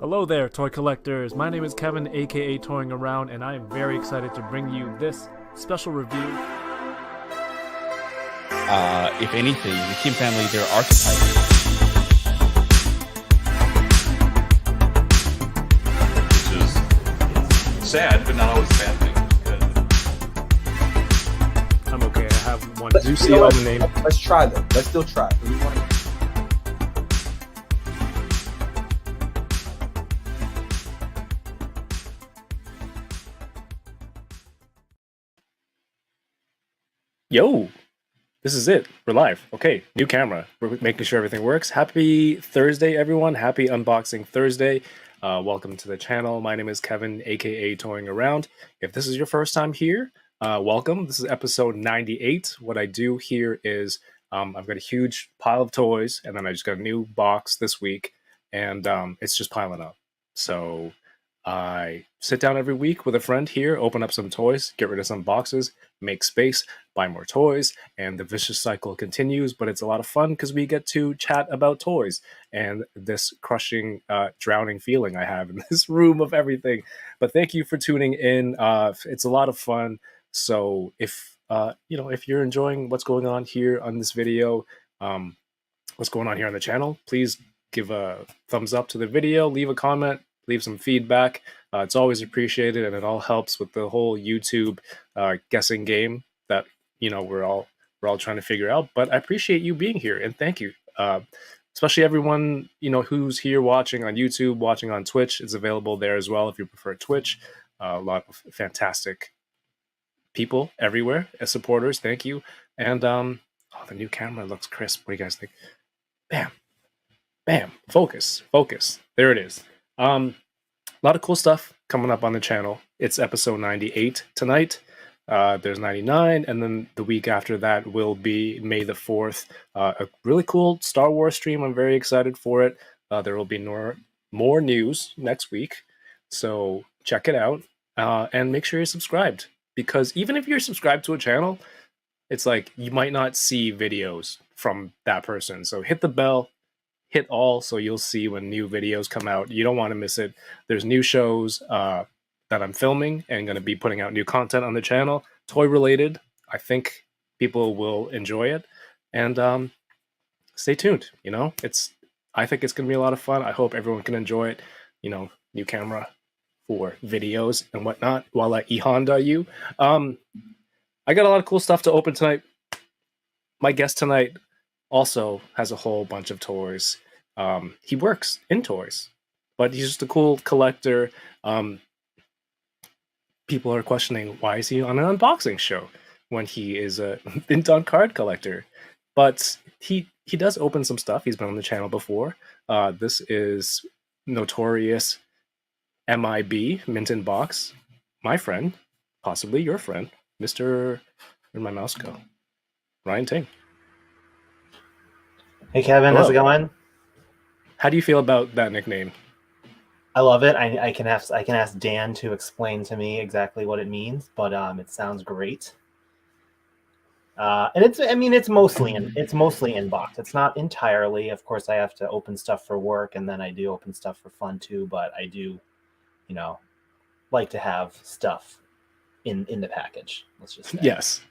Hello there, toy collectors. My name is Kevin, aka Toying Around, and I am very excited to bring you this special review. If anything, the Kim family, they're archetypes. Which is sad, but not always a bad thing. I'm okay, I have one. Let's, Do you see all the name? Let's try though. Let's still try. Yo, this is it. We're live. Okay, new camera. We're making sure everything works. Happy Thursday, everyone. Happy Unboxing Thursday. Welcome to the channel. My name is Kevin, aka Toying Around. If this is your first time here, welcome. This is episode 98. What I do here is I've got a huge pile of toys, and then I just got a new box this week, and it's just piling up. So I sit down every week with a friend here, open up some toys, get rid of some boxes, make space, buy more toys, and the vicious cycle continues. But it's a lot of fun because we get to chat about toys and this crushing, drowning feeling I have in this room of everything. But thank you for tuning in. It's a lot of fun. So if if you're enjoying what's going on here on this video, what's going on here on the channel, please give a thumbs up to the video, leave a comment, leave some feedback. It's always appreciated, and it all helps with the whole YouTube guessing game that we're all trying to figure out. But I appreciate you being here, and thank you, especially everyone who's here watching on YouTube, watching on Twitch. It's available there as well if you prefer Twitch. A lot of fantastic people everywhere as supporters. Thank you. And the new camera looks crisp. What do you guys think? Bam, bam, focus. There it is. A lot of cool stuff coming up on the channel. It's episode 98 tonight. There's 99, and then the week after that will be May the 4th. A really cool Star Wars stream. I'm very excited for it. There will be more news next week, so check it out. And make sure you're subscribed, because even if you're subscribed to a channel, it's like you might not see videos from that person. So hit the bell. Hit all so you'll see when new videos come out. You don't want to miss it. There's new shows that I'm filming and going to be putting out new content on the channel, toy related. I think people will enjoy it, and stay tuned. I think it's going to be a lot of fun. I hope everyone can enjoy it. New camera for videos and whatnot while I e-Honda you. I got a lot of cool stuff to open tonight. My guest tonight also has a whole bunch of toys. He works in toys, but he's just a cool collector. People are questioning, why is he on an unboxing show when he is a mint-on card collector? But he does open some stuff. He's been on the channel before. This is Notorious MIB, Mint in Box. My friend, possibly your friend, Mr. Where'd my mouse go? Ryan Ting. Hey Kevin, Hello. How's it going? How do you feel about that nickname? I love it. I can ask Dan to explain to me exactly what it means, but it sounds great. And it's mostly in box. It's not entirely. Of course, I have to open stuff for work, and then I do open stuff for fun too. But I do, like to have stuff in the package. Let's just say. Yes.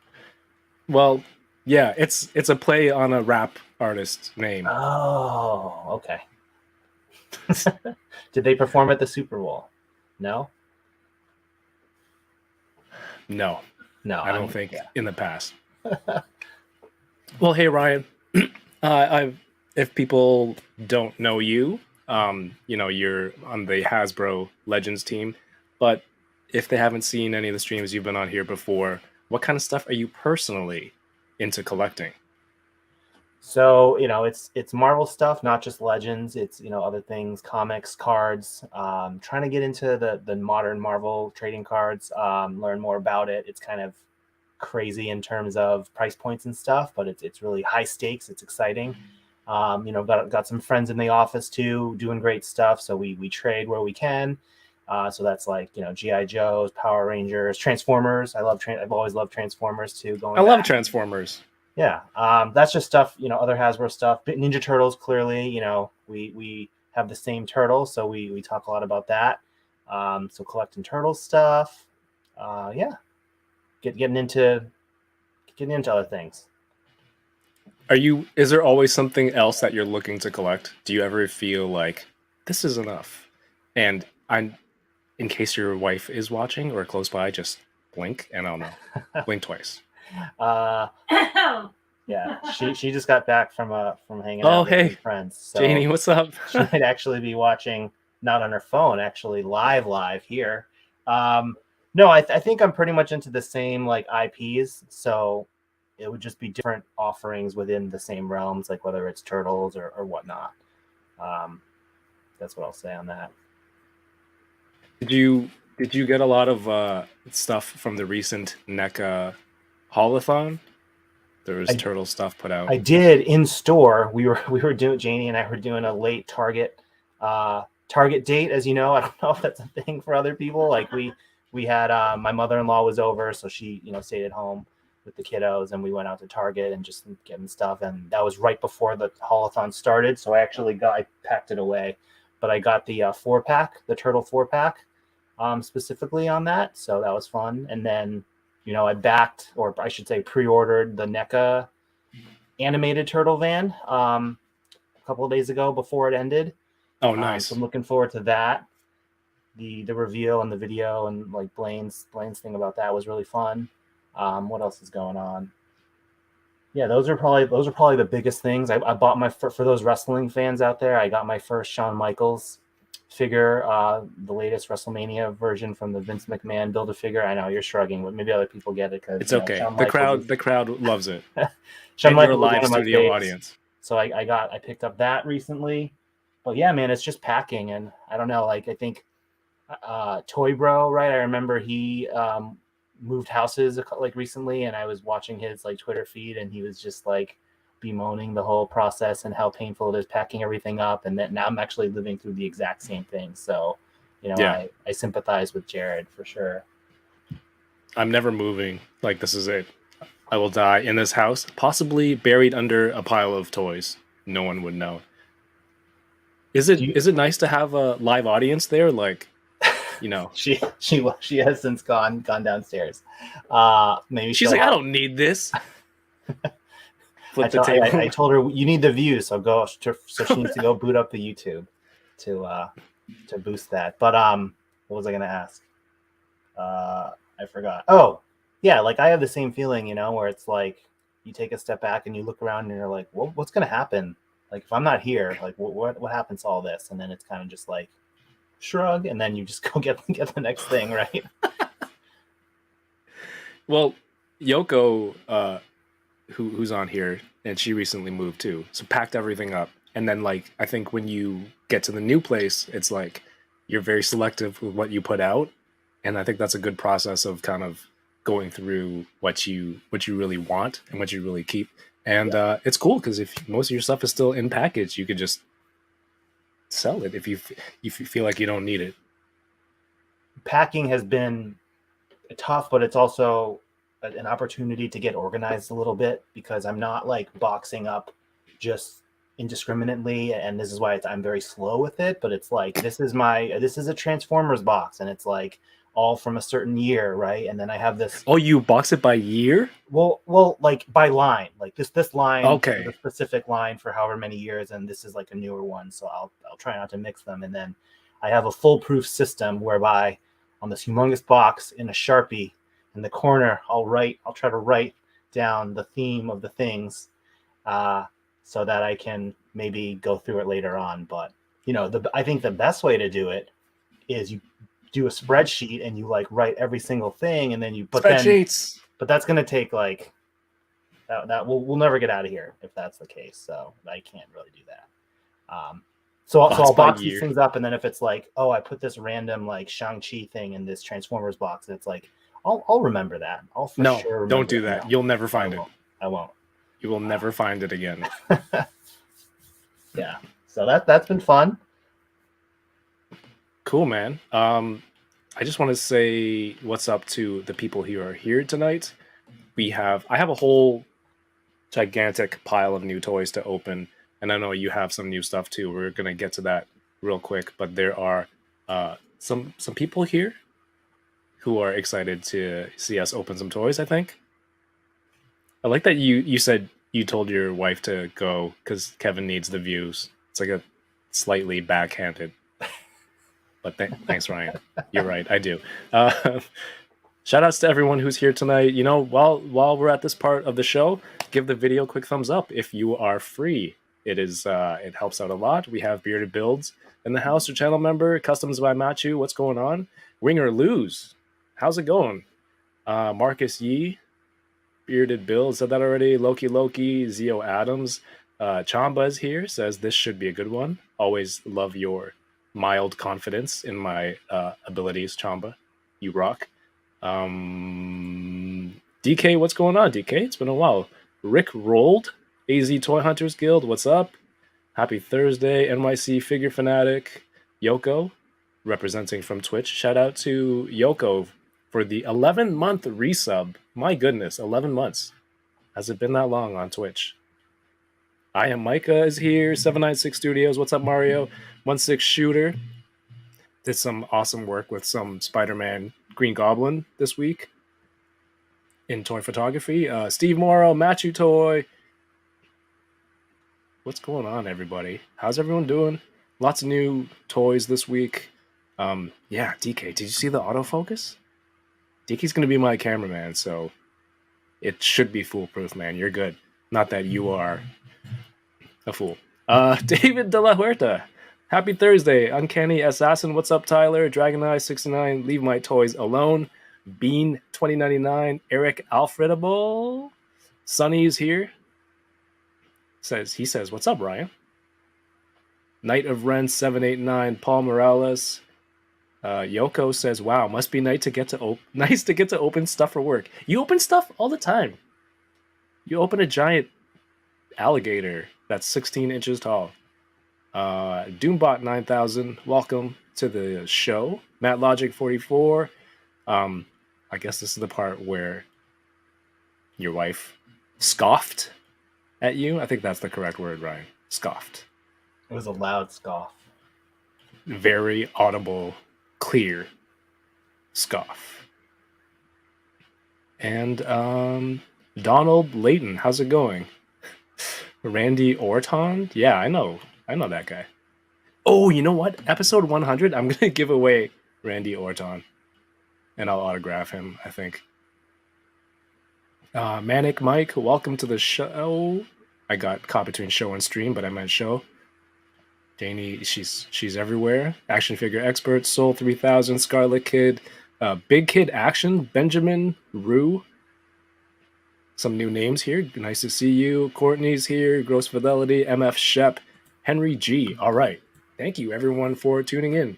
Well, yeah, it's a play on a rap artist name. Oh, okay. Did they perform at the Super Bowl? No. No, I don't think yeah. in the past. Well, hey Ryan, if people don't know you, you're on the Hasbro Legends team, but if they haven't seen any of the streams you've been on here before, what kind of stuff are you personally into collecting? So, it's Marvel stuff, not just Legends. It's, other things, comics, cards. Trying to get into the modern Marvel trading cards, learn more about it. It's kind of crazy in terms of price points and stuff, but it's really high stakes. It's exciting. Got some friends in the office too, doing great stuff. So we trade where we can. So that's like, G.I. Joes, Power Rangers, Transformers. I've always loved Transformers too. I love Transformers. Yeah, that's just stuff, other Hasbro stuff. Ninja Turtles, clearly, we have the same turtle, so we talk a lot about that. So collecting turtle stuff. Yeah, getting into other things. Is there always something else that you're looking to collect? Do you ever feel like this is enough? And in case your wife is watching or close by, just blink and I'll know. Blink twice. Uh, yeah, she just got back from hanging Oh, out with hey, some friends. So Janie, what's up? she might actually be watching, not on her phone, actually live here. No, I think I'm pretty much into the same like IPs, so it would just be different offerings within the same realms, like whether it's turtles or whatnot. That's what I'll say on that. Did you get a lot of stuff from the recent NECA Haulathon? There was turtle stuff put out. I did in store. We were doing, Janie and I were doing a late Target date, as you know. I don't know if that's a thing for other people. Like we had my mother-in-law was over, so she stayed at home with the kiddos, and we went out to Target and just getting stuff. And that was right before the Haulathon started, so I packed it away. But I got the 4-pack, the turtle 4-pack, specifically on that, so that was fun. And then I backed, or I should say pre-ordered, the NECA animated turtle van a couple of days ago before it ended. Oh, nice. So I'm looking forward to that. The reveal and the video and like Blaine's thing about that was really fun. What else is going on? Yeah, those are probably the biggest things. I bought for those wrestling fans out there, I got my first Shawn Michaels figure, the latest WrestleMania version from the Vince McMahon Build-A-Figure. I know you're shrugging, but maybe other people get it because it's okay. The crowd loves it. Shawn Michaels, a live studio audience. So I picked up that recently. But yeah, man, it's just packing, and I don't know. Like I think Toy Bro, right? I remember he moved houses like recently, and I was watching his like Twitter feed, and he was just like bemoaning the whole process and how painful it is packing everything up, and that now I'm actually living through the exact same thing. So I sympathize with Jared for sure. I'm never moving. Like, this is it. I will die in this house, possibly buried under a pile of toys. No one would know. Is it nice to have a live audience there? Like, she has since gone downstairs. Maybe she's like, I don't need this. I told her you need the views, so she needs to go boot up the YouTube to boost that. But what was I gonna ask? I forgot. Oh yeah, like I have the same feeling, where it's like you take a step back and you look around and you're like, well, what's gonna happen? Like if I'm not here, like what happens to all this? And then it's kind of just like shrug, and then you just go get the next thing, right? Well, Yoko, who's on here, and she recently moved too, so packed everything up. And then like I think when you get to the new place, it's like you're very selective with what you put out, and I think that's a good process of kind of going through what you really want and what you really keep. And it's cool because if most of your stuff is still in package, you could just sell it if you feel like you don't need it. Packing has been tough, but it's also an opportunity to get organized a little bit, because I'm not like boxing up just indiscriminately, and this is why I'm very slow with it. But it's like this is a Transformers box, and it's like all from a certain year, right? And then I have this. Oh, you box it by year? Well, like by line, like this line, okay, the specific line for however many years, and this is like a newer one, so I'll try not to mix them. And then I have a foolproof system whereby on this humongous box in a Sharpie in the corner, I'll try to write down the theme of the things, so that I can maybe go through it later on. But I think the best way to do it is you do a spreadsheet and you like write every single thing, and then but that's going to take like that we'll never get out of here if that's the case. So I can't really do that. So I'll box these things up, and then if it's like, oh, I put this random like Shang-Chi thing in this Transformers box, and it's like, I'll remember that. I'll for sure remember. Don't do that. No, you'll never find it. I won't. You will never find it again. Yeah. So that's been fun. Cool, man. I just want to say what's up to the people who are here tonight. I have a whole gigantic pile of new toys to open, and I know you have some new stuff too. We're gonna get to that real quick, but there are some people here who are excited to see us open some toys. I think. I like that you said you told your wife to go because Kevin needs the views. It's like a slightly backhanded, but thanks, Ryan. You're right. I do. Shout outs to everyone who's here tonight. You know, while we're at this part of the show, give the video a quick thumbs up if you are free. It helps out a lot. We have Bearded Builds in the house, or channel member, Customs by Machu. What's going on? Wing or Lose. How's it going? Marcus Yee, Bearded Bill, said that already. Loki, Zio Adams. Chamba is here, says this should be a good one. Always love your mild confidence in my abilities, Chamba. You rock. DK, what's going on, DK? It's been a while. Rick Rolled, AZ Toy Hunters Guild, what's up? Happy Thursday, NYC Figure Fanatic. Yoko, representing from Twitch. Shout out to Yoko for the 11-month resub. My goodness, 11 months. Has it been that long on Twitch? I am Micah is here. 796 Studios. What's up, Mario? 16 Shooter. Did some awesome work with some Spider-Man Green Goblin this week in toy photography. Steve Morrow, Machu Toy. What's going on, everybody? How's everyone doing? Lots of new toys this week. Yeah, DK, did you see the autofocus? DK's going to be my cameraman, so it should be foolproof, man. You're good. Not that you are a fool. David De La Huerta. Happy Thursday. Uncanny Assassin. What's up, Tyler? DragonEye69. Leave my toys alone. Bean 2099. Eric Alfredable. Sonny's here. He says, what's up, Ryan? Knight of Ren 789. Paul Morales. Yoko says, wow, must be nice to get to open stuff for work. You open stuff all the time. You open a giant alligator that's 16 inches tall. Doombot 9000, welcome to the show. Matt Logic 44. I guess this is the part where your wife scoffed at you. I think that's the correct word, Ryan. Scoffed. It was a loud scoff. Very audible, clear scoff. And Donald Layton, how's it going? Randy Orton? Yeah, I know that guy. Oh, you know what? Episode 100, I'm going to give away Randy Orton. And I'll autograph him, I think. Manic Mike, welcome to the show. I got caught between show and stream, but I meant show. Janie, she's everywhere. Action figure expert, Soul 3000, Scarlet Kid, Big Kid Action, Benjamin Rue. Some new names here. Nice to see you. Courtney's here. Gross Fidelity, MF Shep, Henry G. All right. Thank you, everyone, for tuning in.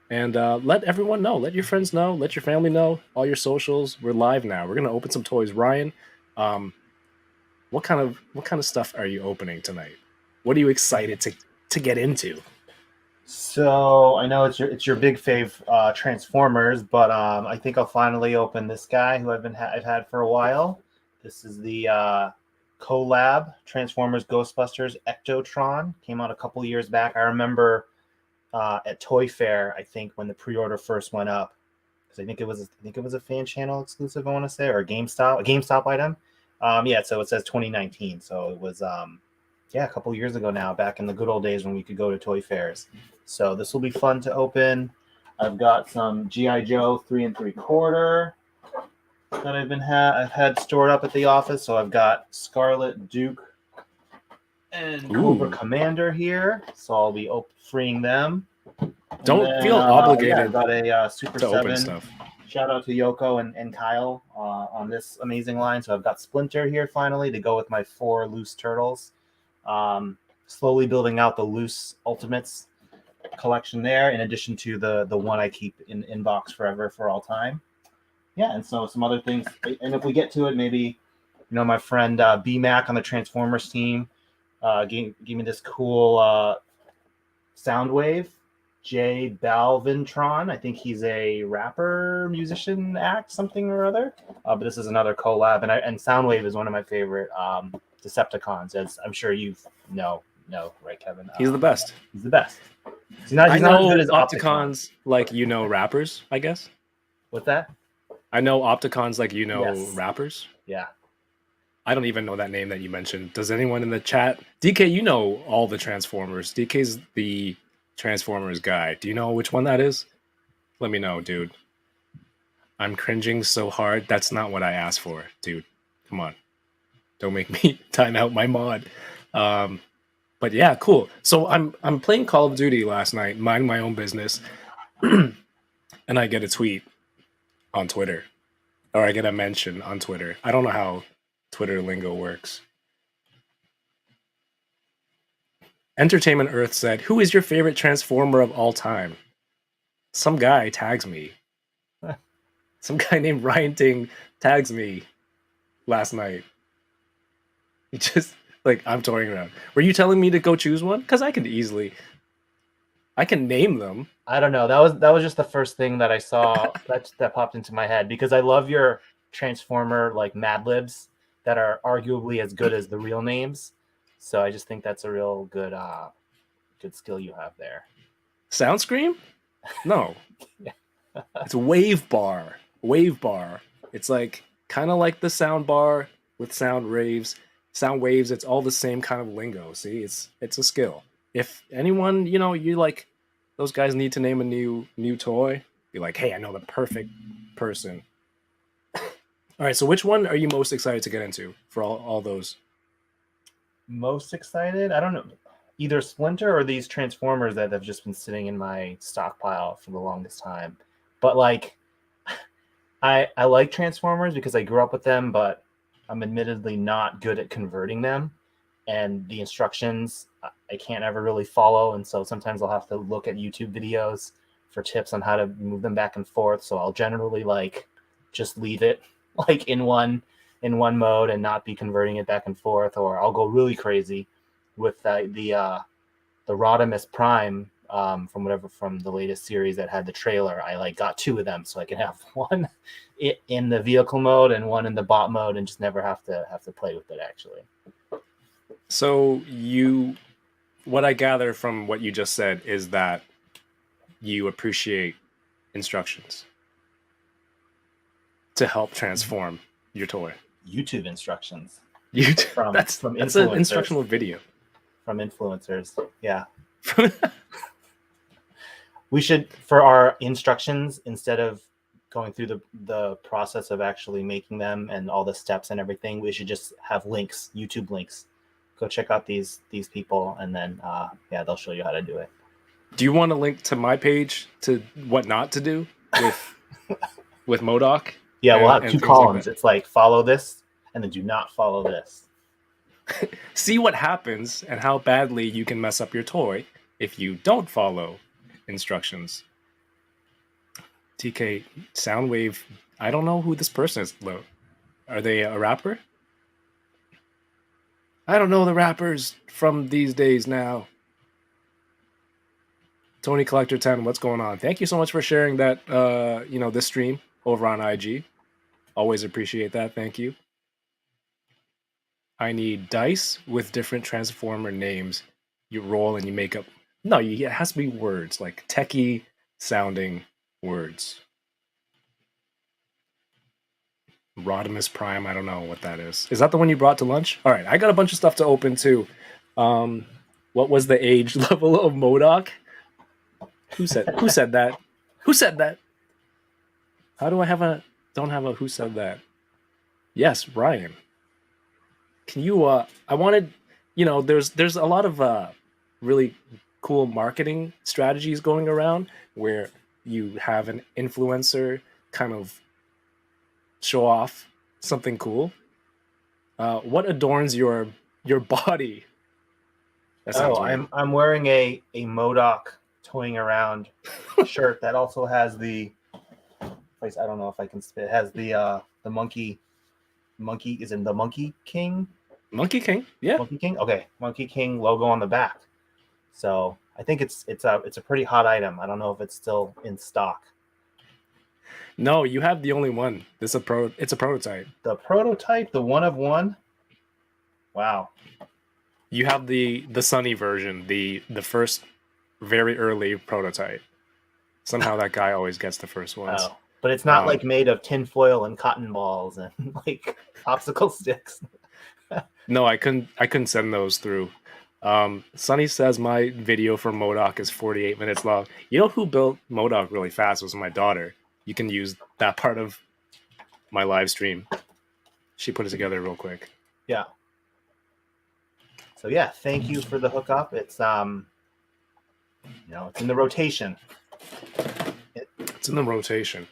And let everyone know. Let your friends know. Let your family know. All your socials. We're live now. We're gonna open some toys. Ryan, what kind of stuff are you opening tonight? What are you excited to get into? So I know it's your big fave Transformers, but I think I'll finally open this guy who I've had for a while. This is the collab Transformers Ghostbusters Ectotron. Came out a couple years back. I remember at Toy Fair, I think, when the pre-order first went up, because I think it was a fan channel exclusive, I want to say, or a GameStop item. Yeah, so it says 2019. So it was a couple years ago now, back in the good old days when we could go to toy fairs. So this will be fun to open. I've got some G.I. Joe 3 3/4 that I've had stored up at the office. So I've got Scarlet Duke and Cobra Commander here. So I'll be freeing them. Don't feel obligated. I've got a Super to 7. Open stuff. Shout out to Yoko and Kyle on this amazing line. So I've got Splinter here finally to go with my 4 loose turtles. Slowly building out the loose Ultimates collection there, in addition to the one I keep in box forever for all time. Yeah, and so some other things. And if we get to it, maybe, my friend B-Mac on the Transformers team gave me this cool Soundwave, Jay Balvintron. I think he's a rapper, musician, act, something or other. But this is another collab. And Soundwave is one of my favorite Decepticons, as I'm sure you know, right, Kevin? He's the best. He's the best. He's not I as good know as Opticon. Opticons like rappers, I guess. What's that? I know Opticons like Yes. rappers. Yeah. I don't even know that name that you mentioned. Does anyone in the chat? DK, you know all the Transformers. DK's the Transformers guy. Do you know which one that is? Let me know, dude. I'm cringing so hard. That's not what I asked for, dude. Come on. Don't make me time out my mod. But yeah, cool. So I'm playing Call of Duty last night, minding my own business, and I get a tweet on Twitter, or I get a mention on Twitter. I don't know how Twitter lingo works. Entertainment Earth said, "Who is your favorite Transformer of all time?" Some guy tags me. Some guy named Ryan Ting tags me last night. He just like, I'm toying around. Were you telling me to go choose one? Because I can name them. I don't know. That was just the first thing that I saw that popped into my head, because I love your Transformer like Mad Libs that are arguably as good as the real names. So I just think that's a real good good skill you have there. Sound Scream? No. It's Wave Bar. Wave Bar. It's like kind of like the sound bar with sound waves. Sound waves, it's all the same kind of lingo. See, it's a skill. If anyone, you like those guys need to name a new toy, be like, hey, I know the perfect person. All right, so which one are you most excited to get into for all those? Most excited? I don't know. Either Splinter or these Transformers that have just been sitting in my stockpile for the longest time. But like, I like Transformers because I grew up with them, but I'm admittedly not good at converting them, and the instructions I can't ever really follow, and so sometimes I'll have to look at YouTube videos for tips on how to move them back and forth. So I'll generally like just leave it like in one mode and not be converting it back and forth, or I'll go really crazy with the Rodimus Prime from the latest series that had the trailer. I like got two of them so I can have one in the vehicle mode and one in the bot mode, and just never have to play with it actually. So what I gather from what you just said is that you appreciate instructions to help transform your toy. YouTube instructions. That's an instructional video from influencers. Yeah. We should, for our instructions, instead of going through the process of actually making them and all the steps and everything, we should just have links, YouTube links. Go check out these people, and then they'll show you how to do it. Do you want a link to my page to what not to do with MODOK? Yeah, we'll have two columns. It's like follow this and then do not follow this. See what happens and how badly you can mess up your toy if you don't follow instructions. TK Soundwave, I don't know who this person is. Are they a rapper? I don't know the rappers from these days now. Tony Collector 10, what's going on? Thank you so much for sharing that this stream over on IG. Always appreciate that. Thank you. I need dice with different Transformer names. You roll and you make up. No, it has to be words, like techie sounding words. Rodimus Prime, I don't know what that is. Is that the one you brought to lunch? All right, I got a bunch of stuff to open too. What was the age level of MODOK? Who said that? Who said that? How do I don't have a who said that? Yes, Ryan. Can you I wanted, there's a lot of really cool marketing strategies going around where you have an influencer kind of show off something cool. What adorns your body? I'm wearing a MODOK toying around shirt that also has the place. I don't know if I can spit. It has the monkey. Is in the Monkey King. Monkey King, yeah. Monkey King. Okay, Monkey King logo on the back. So I think it's a pretty hot item. I don't know if it's still in stock. No, you have the only one. It's a prototype. The prototype, the one of one. Wow. You have the Sunny version, the first very early prototype. Somehow that guy always gets the first ones. Oh, but it's not like made of tin foil and cotton balls and like popsicle sticks. No, I couldn't send those through. Sonny says my video for MODOK is 48 minutes long. You know who built MODOK really fast was my daughter. You can use that part of my live stream. She put it together real quick. Yeah. So yeah, thank you for the hookup. It's it's in the rotation. It's in the rotation.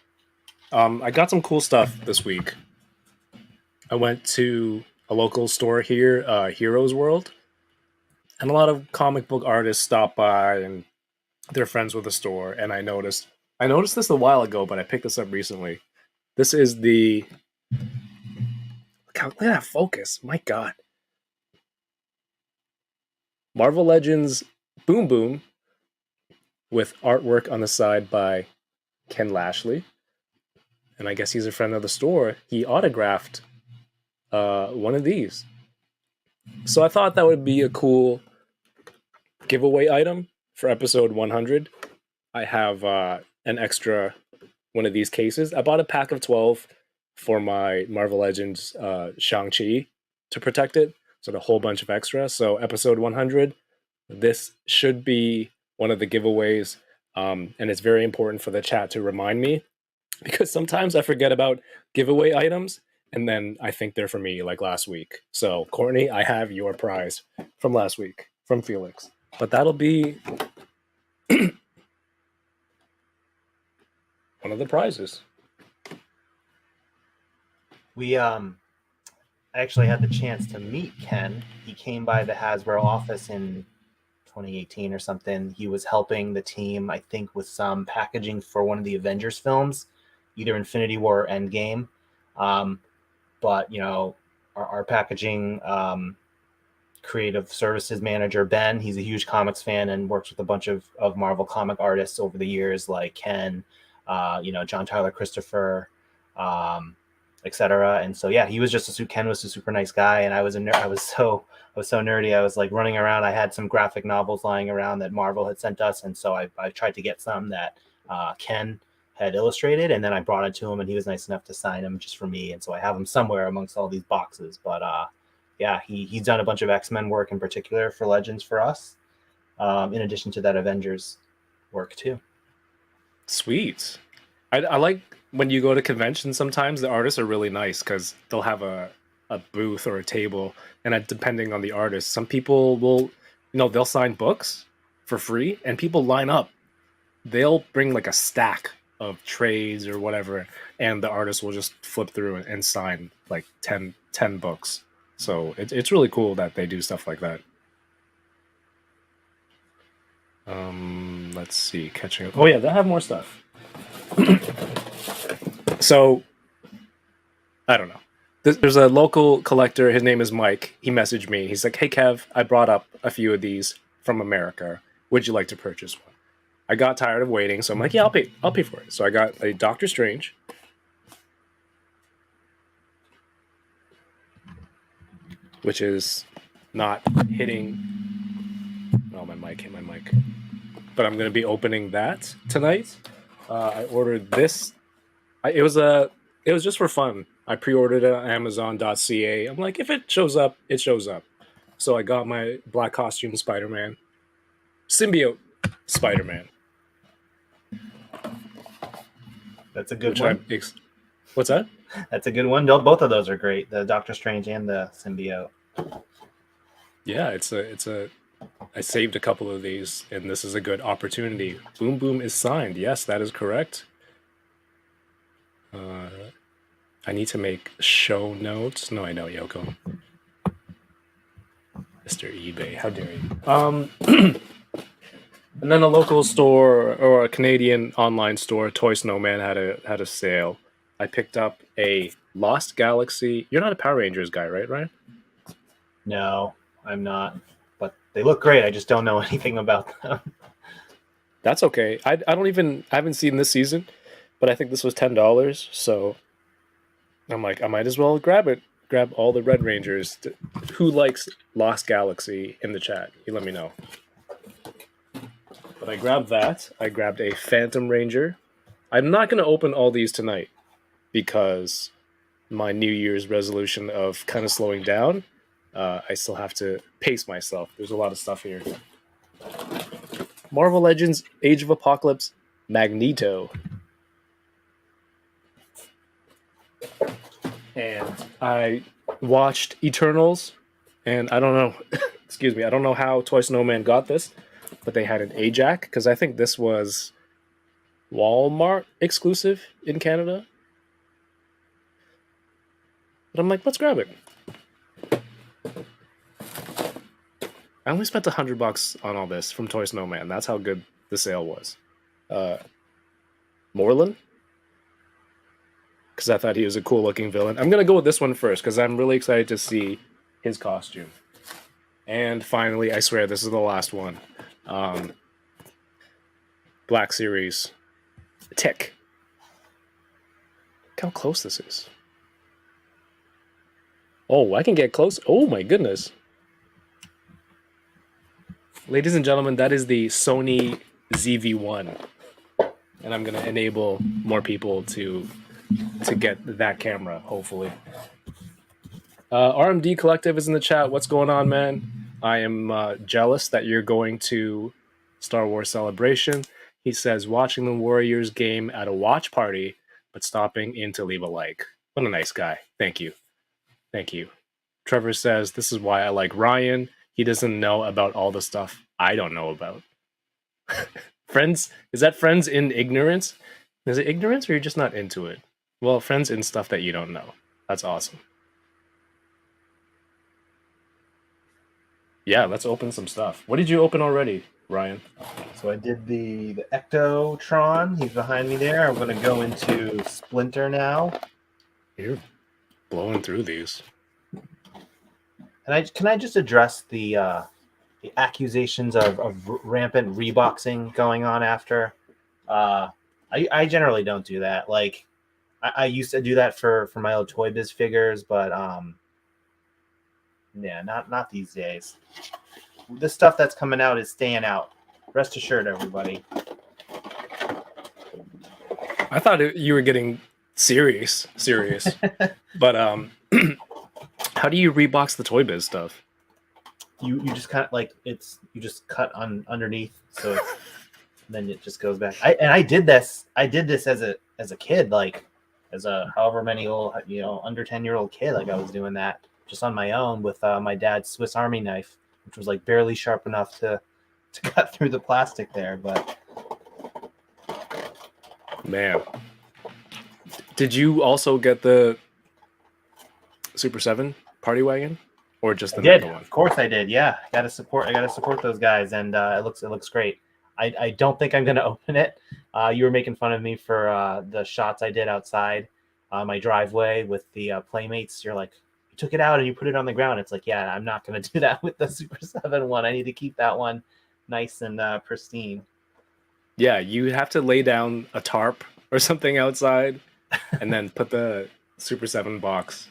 I got some cool stuff this week. I went to a local store here, Heroes World, and a lot of comic book artists stopped by and they're friends with the store. And I noticed this a while ago, but I picked this up recently. This is the look at that focus. My God. Marvel Legends Boom Boom with artwork on the side by Ken Lashley. And I guess he's a friend of the store. He autographed one of these. So I thought that would be a cool giveaway item for episode 100. I have an extra one of these cases. I bought a pack of 12 for my Marvel Legends Shang-Chi to protect it. So a whole bunch of extra. So episode 100, this should be one of the giveaways. And it's very important for the chat to remind me because sometimes I forget about giveaway items and then I think they're for me like last week. So Courtney, I have your prize from last week from Felix. But that'll be one of the prizes. We actually had the chance to meet Ken. He came by the Hasbro office in 2018 or something. He was helping the team, I think, with some packaging for one of the Avengers films, either Infinity War or Endgame. But our packaging creative services manager, Ben, he's a huge comics fan and works with a bunch of Marvel comic artists over the years, like Ken, John Tyler Christopher, etc. And so yeah, Ken was a super nice guy, and I was so nerdy. I was like running around. I had some graphic novels lying around that Marvel had sent us, and so I tried to get some that Ken had illustrated, and then I brought it to him, and he was nice enough to sign them just for me, and so I have them somewhere amongst all these boxes. But yeah, he's done a bunch of X-Men work in particular for Legends for us, in addition to that Avengers work too. Sweet. I like when you go to conventions, sometimes the artists are really nice because they'll have a booth or a table, and depending on the artist, some people will, they'll sign books for free, and people line up. They'll bring like a stack of trades or whatever, and the artist will just flip through and sign like 10 books. So it's really cool that they do stuff like that. Let's see, catching up. Oh yeah, they'll have more stuff. So, I don't know. There's a local collector. His name is Mike. He messaged me. He's like, "Hey Kev, I brought up a few of these from America. Would you like to purchase one?" I got tired of waiting, so I'm like, "Yeah, I'll pay for it." So I got a Doctor Strange. Which is not hitting. Oh, my mic hit my mic. But I'm going to be opening that tonight. I ordered this. It was just for fun. I pre-ordered it on Amazon.ca. I'm like, if it shows up, it shows up. So I got my Black Costume Spider-Man, symbiote Spider-Man. That's a good one. What's that? That's a good one. Both of those are great. The Doctor Strange and the symbiote. Yeah, I saved a couple of these, and this is a good opportunity. Boom Boom is signed. Yes, that is correct. I need to make show notes. No, I know, Yoko. Mr. eBay, how dare you? And then a local store or a Canadian online store, Toy Snowman, had a sale. I picked up a Lost Galaxy. You're not a Power Rangers guy, right, Ryan? No, I'm not. But they look great. I just don't know anything about them. That's okay. I haven't seen this season, but I think this was $10. So I'm like, I might as well grab it. Grab all the Red Rangers. Who likes Lost Galaxy in the chat? You let me know. But I grabbed that. I grabbed a Phantom Ranger. I'm not going to open all these tonight because my New Year's resolution of kind of slowing down, I still have to pace myself. There's a lot of stuff here. Marvel Legends Age of Apocalypse Magneto. And I watched Eternals, and I don't know, excuse me, I don't know how Toy Snowman got this, but they had an Ajax, because I think this was Walmart exclusive in Canada. But I'm like, let's grab it. I only spent $100 on all this from Toy Snowman. That's how good the sale was. Moreland? Because I thought he was a cool looking villain. I'm going to go with this one first because I'm really excited to see his costume. And finally, I swear this is the last one. Black Series. Tick. Look how close this is. Oh, I can get close. Oh my goodness. Ladies and gentlemen, that is the Sony ZV-1. And I'm going to enable more people to get that camera, hopefully. RMD Collective is in the chat. What's going on, man? I am jealous that you're going to Star Wars Celebration. He says, watching the Warriors game at a watch party, but stopping in to leave a like. What a nice guy. Thank you. Thank you. Trevor says, this is why I like Ryan. He doesn't know about all the stuff I don't know about. Friends? Is that friends in ignorance? Is it ignorance or you're just not into it? Well, friends in stuff that you don't know. That's awesome. Yeah, let's open some stuff. What did you open already, Ryan? So I did the Ectotron. He's behind me there. I'm going to go into Splinter now. You're blowing through these. And can I just address the accusations of rampant reboxing going on after? I generally don't do that. Like, I used to do that for my old Toy Biz figures, but yeah, not these days. This stuff that's coming out is staying out. Rest assured, everybody. I thought you were getting serious. But how do you rebox the Toy Biz stuff? You just kind of like you just cut on underneath, so then it just goes back. I did this as a kid, like as a however many old, under 10-year-old kid. Like I was doing that just on my own with my dad's Swiss Army knife, which was like barely sharp enough to cut through the plastic there. But man, did you also get the Super 7 party wagon? Or just the NECA one? Of course I did. Yeah, I gotta support those guys, and it looks great. I don't think I'm gonna open it. You were making fun of me for the shots I did outside my driveway with the Playmates. You're like, you took it out and you put it on the ground. It's like, yeah, I'm not gonna do that with the Super 7 one. I need to keep that one nice and pristine. Yeah, you have to lay down a tarp or something outside, and then put the Super 7 box.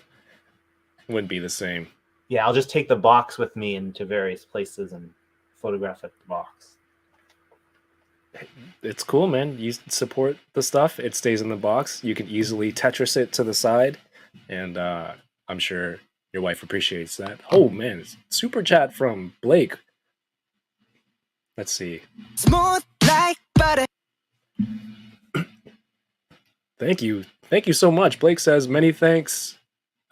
Wouldn't be the same. Yeah, I'll just take the box with me into various places and photograph at the box. It's cool, man. You support the stuff. It stays in the box. You can easily Tetris it to the side. And I'm sure your wife appreciates that. Oh, man. Super chat from Blake. Let's see. Smooth like butter. Thank you. Thank you so much. Blake says, many thanks.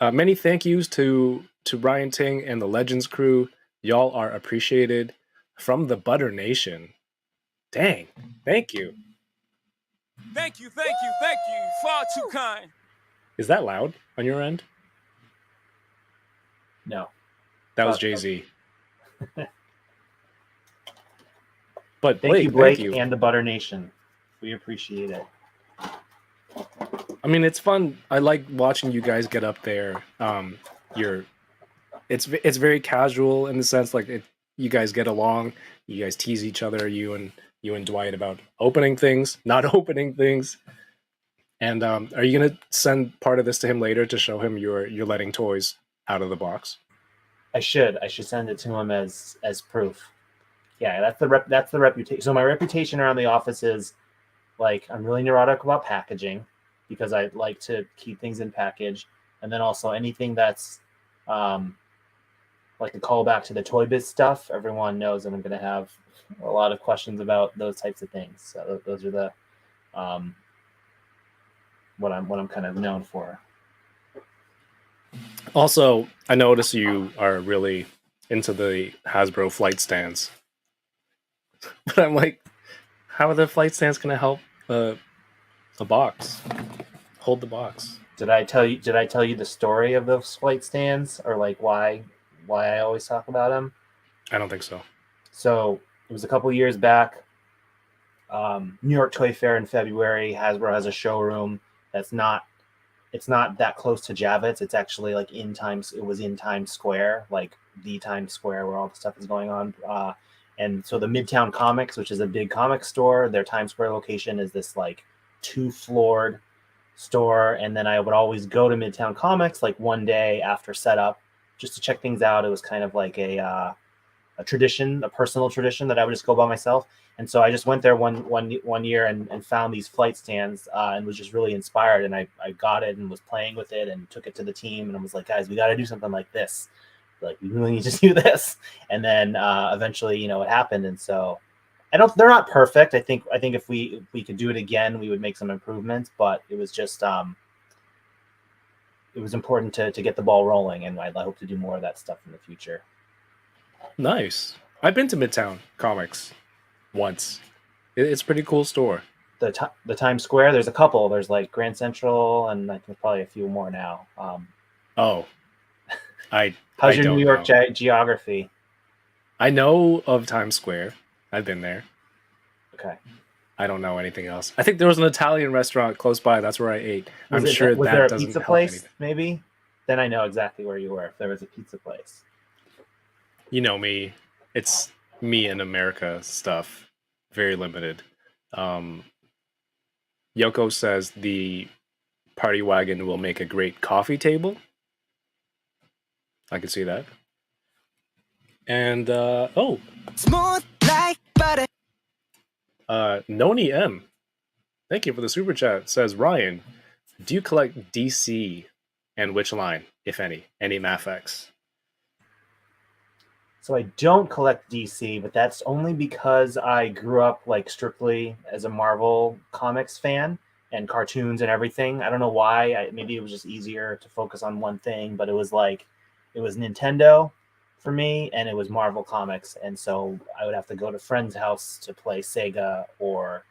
Many thank yous to Ryan Ting and the Legends crew. Y'all are appreciated. From the Butter Nation. Dang. Thank you. Thank you. Far too kind. Is that loud on your end? No. That was Jay-Z. But Thank you, Blake, thank you. and the Butter Nation. We appreciate it. I mean, it's fun. I like watching you guys get up there. It's very casual in the sense like you guys get along. You guys tease each other. You and Dwight about opening things, not opening things. And are you gonna send part of this to him later to show him you're letting toys out of the box? I should send it to him as proof. Yeah, that's the reputation. So my reputation around the office is like I'm really neurotic about packaging because I like to keep things in package, and then also anything that's um, like a callback to the Toy Biz stuff. Everyone knows that I'm going to have a lot of questions about those types of things. So those are the um, what I'm kind of known for. Also, I notice you are really into the Hasbro flight stands. But I'm like, how are the flight stands going to help a box? Hold the box. Did I tell you the story of those flight stands, or like why I always talk about them? I don't think so. So it was a couple years back. New York Toy Fair in February. Hasbro has a showroom that's not. It's not that close to Javits. It's actually like in Times. It was in Times Square, like the Times Square where all the stuff is going on. And so the Midtown Comics, which is a big comic store, their Times Square location is this like 2-floored store. And then I would always go to Midtown Comics like one day after setup just to check things out. It was kind of like a tradition, a personal tradition that I would just go by myself. And so I just went there one year and found these flight stands and was just really inspired. And I got it and was playing with it and took it to the team and I was like, guys, we got to do something like this. Like we really need to do this. And then eventually, you know, it happened. And so they're not perfect. I think if we could do it again, we would make some improvements. But it was just it was important to get the ball rolling, and I hope to do more of that stuff in the future. Nice. I've been to Midtown Comics once. It's a pretty cool store. The Times Square, there's a couple. There's like Grand Central, and I think probably a few more now. Oh, how's your New York geography? I know of Times Square. I've been there. Okay. I don't know anything else. I think there was an Italian restaurant close by. That's where I ate. I'm sure was that there a doesn't pizza help place, anything. maybe? Then I know exactly where you were. If there was a pizza place. You know me. It's me in America stuff. Very limited. Yoko says the party wagon will make a great coffee table. I can see that. And Smooth like butter. Noni M, thank you for the super chat. Says Ryan, do you collect DC and which line, if any Mafex? So I don't collect DC, but that's only because I grew up like strictly as a Marvel Comics fan and cartoons and everything. I don't know why. Maybe it was just easier to focus on one thing, but it was Nintendo for me, and it was Marvel Comics, and so I would have to go to friend's house to play Sega or,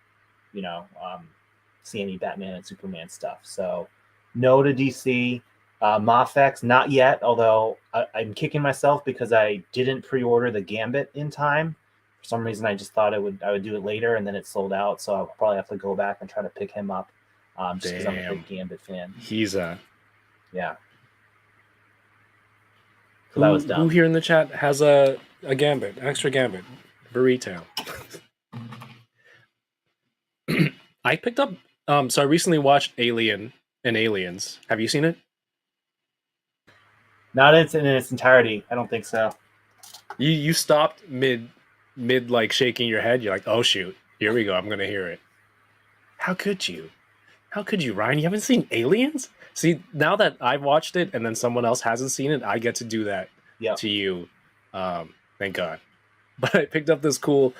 see any Batman and Superman stuff. So no to DC. Mafex, not yet, although I'm kicking myself because I didn't pre-order the Gambit in time. For some reason, I just thought I would do it later, and then it sold out, so I'll probably have to go back and try to pick him up just because I'm a big Gambit fan. Yeah. So that was dumb. Who here in the chat has a Gambit, extra Gambit, burrito? I picked up, so I recently watched Alien and Aliens. Have you seen it? Not in its entirety. I don't think so. You stopped mid like shaking your head. You're like, oh shoot, here we go. I'm gonna hear it. How could you, Ryan? You haven't seen Aliens? See, now that I've watched it and then someone else hasn't seen it, I get to do that to you. Thank God. But I picked up this cool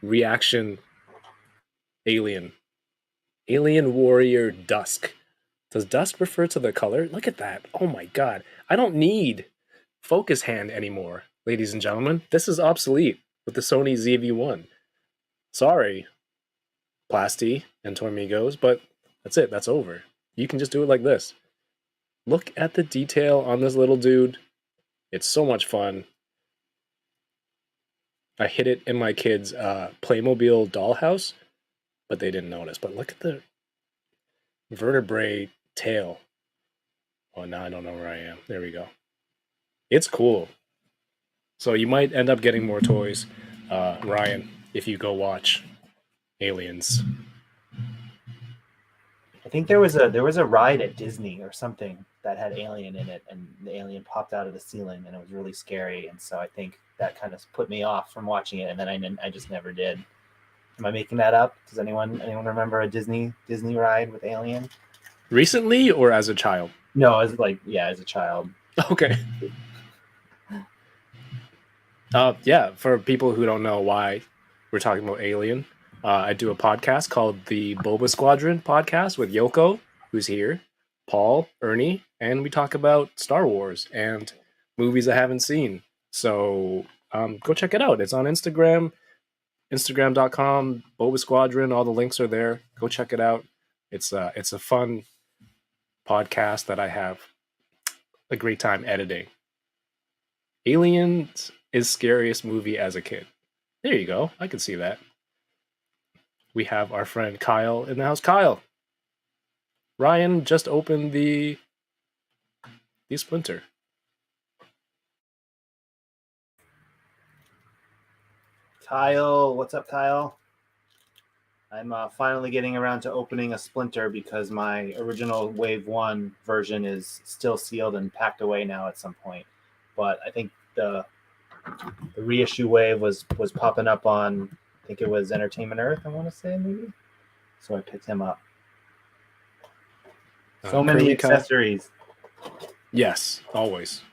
reaction Alien Warrior Dusk. Does dusk refer to the color? Look at that. Oh my God. I don't need focus hand anymore, ladies and gentlemen. This is obsolete with the Sony ZV-1. Sorry, Plasti and Tormigos, but that's it. That's over. You can just do it like this. Look at the detail on this little dude. It's so much fun. I hid it in my kids' Playmobil dollhouse, but they didn't notice. But look at the vertebrae tail. Oh, now I don't know where I am. There we go. It's cool. So you might end up getting more toys, Ryan, if you go watch Aliens. I think there was a ride at Disney or something that had alien in it, and the alien popped out of the ceiling, and it was really scary. And so I think that kind of put me off from watching it, and then I just never did. Am I making that up? Does anyone remember a Disney ride with alien? Recently or as a child? No, as a child. Okay. Yeah, for people who don't know why we're talking about Alien, I do a podcast called the Boba Squadron podcast with Yoko, who's here, Paul, Ernie, and we talk about Star Wars and movies I haven't seen. So go check it out. It's on Instagram, instagram.com, Boba Squadron. All the links are there. Go check it out. It's a fun podcast that I have a great time editing. Aliens is scariest movie as a kid. There you go. I can see that. We have our friend Kyle in the house. Kyle, Ryan just opened the Splinter. Kyle, what's up, Kyle? I'm finally getting around to opening a Splinter because my original Wave 1 version is still sealed and packed away now at some point. But I think the reissue wave was popping up on, I think it was Entertainment Earth, I want to say, maybe. So I picked him up. So many accessories. Yes, always.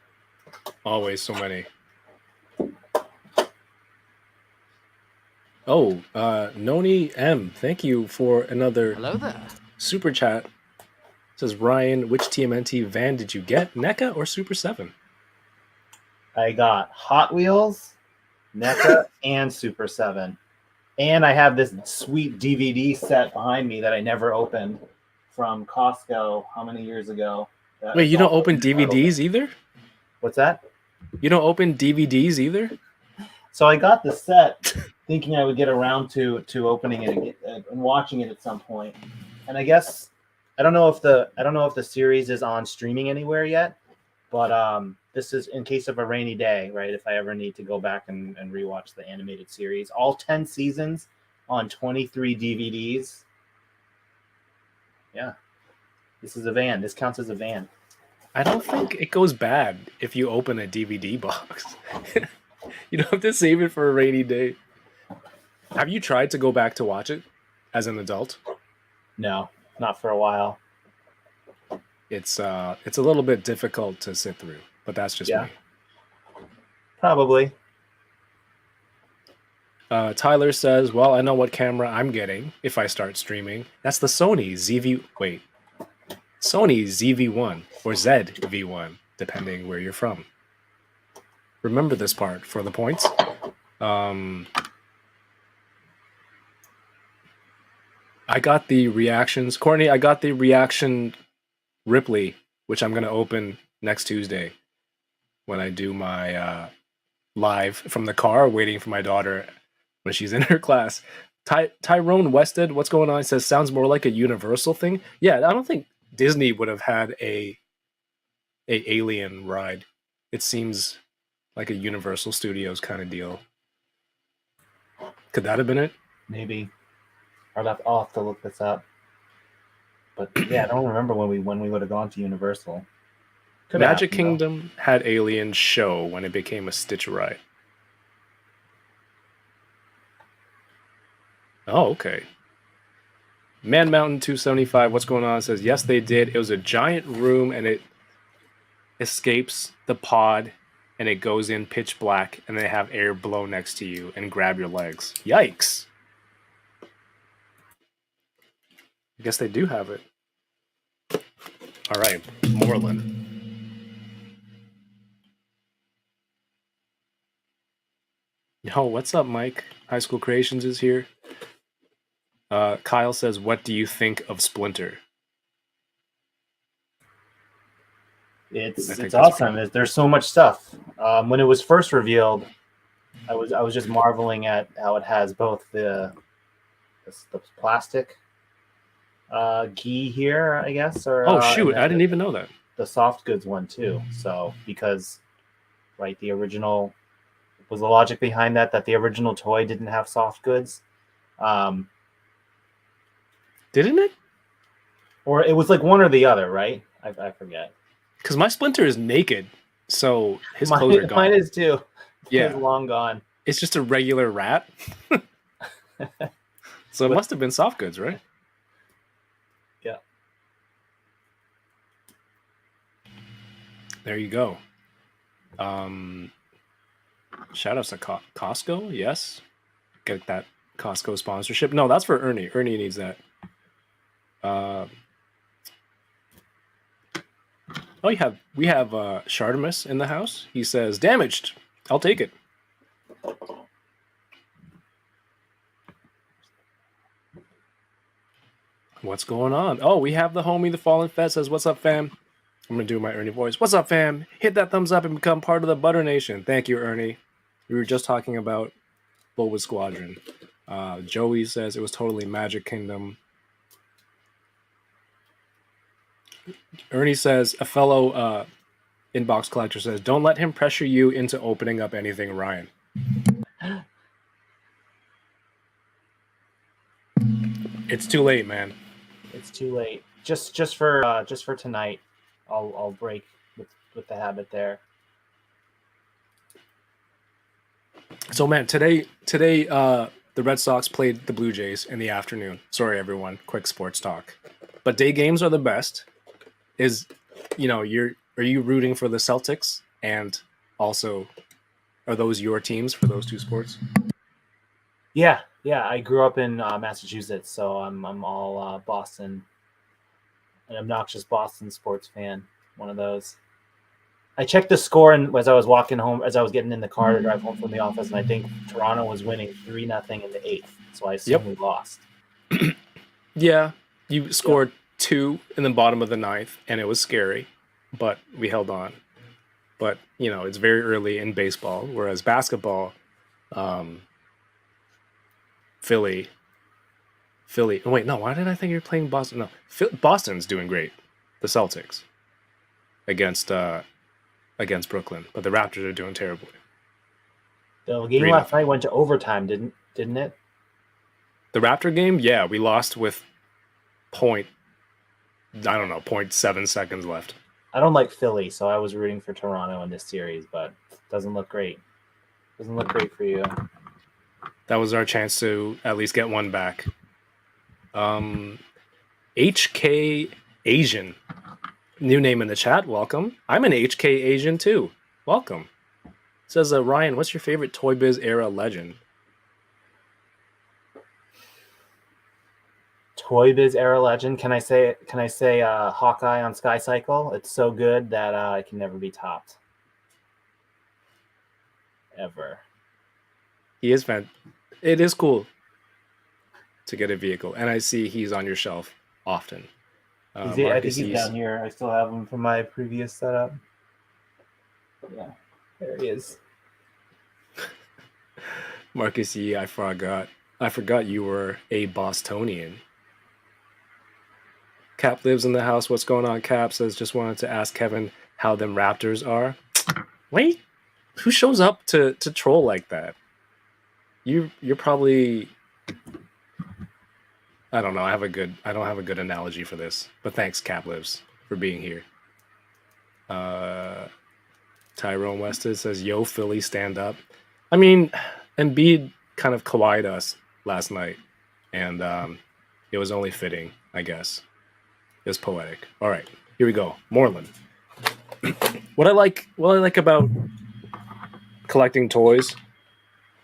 Always so many. Oh, Noni M, thank you for another super chat. It says, Ryan, which TMNT van did you get? NECA or Super 7? I got Hot Wheels, NECA, and Super 7. And I have this sweet DVD set behind me that I never opened from Costco how many years ago. Wait, you don't open DVDs either? What's that? You don't open DVDs either? So I got the set thinking I would get around to opening it and watching it at some point. And I guess I don't know if the series is on streaming anywhere yet, but this is in case of a rainy day, right? If I ever need to go back and rewatch the animated series, all 10 seasons on 23 DVDs. Yeah, this is a van. This counts as a van. I don't think it goes bad if you open a DVD box. You don't have to save it for a rainy day. Have you tried to go back to watch it as an adult? No, not for a while. It's a little bit difficult to sit through, but that's just me. Probably. Tyler says, well, I know what camera I'm getting if I start streaming. That's the Sony ZV-1 or ZV-1, depending where you're from. Remember this part for the points. I got the reactions. Courtney, I got the reaction Ripley, which I'm going to open next Tuesday when I do my live from the car waiting for my daughter when she's in her class. Tyrone Wested, what's going on? He says, sounds more like a Universal thing. Yeah, I don't think Disney would have had a Alien ride. It seems like a Universal Studios kind of deal. Could that have been it? Maybe. I'll have to look this up. But yeah, I don't remember when we would have gone to Universal. Magic Kingdom had Alien show when it became a Stitch ride. Oh, okay. Man Mountain 275, what's going on? Says, yes, they did. It was a giant room and it escapes the pod and it goes in pitch black and they have air blow next to you and grab your legs. Yikes. I guess they do have it. All right, Moreland. Yo, what's up, Mike? High School Creations is here. Kyle says, what do you think of Splinter? It's awesome. There's so much stuff. When it was first revealed, I was just marveling at how it has both the plastic key here, I guess. Or shoot, I didn't even know that. The soft goods one too. So because the original was the logic behind that the original toy didn't have soft goods. Didn't it? Or it was like one or the other, right? I forget. Because my Splinter is naked, so his clothes are gone. Mine is too. Yeah. It's long gone. It's just a regular rat. So it must have been soft goods, right? Yeah. There you go. Shout outs to Costco, yes. Get that Costco sponsorship. No, that's for Ernie. Ernie needs that. Oh, we have Shartimus in the house. He says, damaged. I'll take it. What's going on? Oh, we have the homie, the Fallen Fed says, what's up, fam? I'm going to do my Ernie voice. What's up, fam? Hit that thumbs up and become part of the Butter Nation. Thank you, Ernie. We were just talking about Bulwood Squadron. Joey says it was totally Magic Kingdom. Ernie says, a fellow inbox collector says, don't let him pressure you into opening up anything, Ryan. It's too late, man. It's too late. Just for tonight, I'll break with the habit there. So, man, today, the Red Sox played the Blue Jays in the afternoon. Sorry, everyone. Quick sports talk. But day games are the best. Are you rooting for the Celtics? And also, are those your teams for those two sports? Yeah. I grew up in Massachusetts, so I'm all Boston, an obnoxious Boston sports fan. One of those. I checked the score as I was walking home, as I was getting in the car to drive home from the office, and I think Toronto was winning 3-0 in the 8th. So I assume we lost. Yeah, you scored 2 in the bottom of the 9th, and it was scary, but we held on. But it's very early in baseball, whereas basketball, Philly. Oh, wait, no. Why did I think you were playing Boston? No, Boston's doing great. The Celtics against Brooklyn, but the Raptors are doing terribly. The game last night went to overtime, didn't it? The Raptor game, yeah, we lost with 0.7 seconds left. I don't like Philly, so I was rooting for Toronto in this series, but it doesn't look great. Doesn't look great for you. That was our chance to at least get one back. HK Asian. New name in the chat. Welcome. I'm an HK Asian too. Welcome. Says Ryan, what's your favorite Toy Biz era legend? Toy Biz era legend. Can I say Hawkeye on Sky Cycle? It's so good that it can never be topped. Ever. He is fan. It is cool to get a vehicle, and I see he's on your shelf often. I think he's down here. I still have him from my previous setup. Yeah, there he is. Marcus Yee, I forgot you were a Bostonian. Cap lives in the house. What's going on, Cap? Says, just wanted to ask Kevin how them Raptors are. Wait, who shows up to troll like that? You're probably... I don't know. I don't have a good analogy for this, but thanks, Cap Lives, for being here. Tyrone Weston says, "Yo, Philly, stand up." I mean, Embiid kind of Kawhi'd us last night, and it was only fitting, I guess. It was poetic. All right, here we go. Moreland. What I like about collecting toys.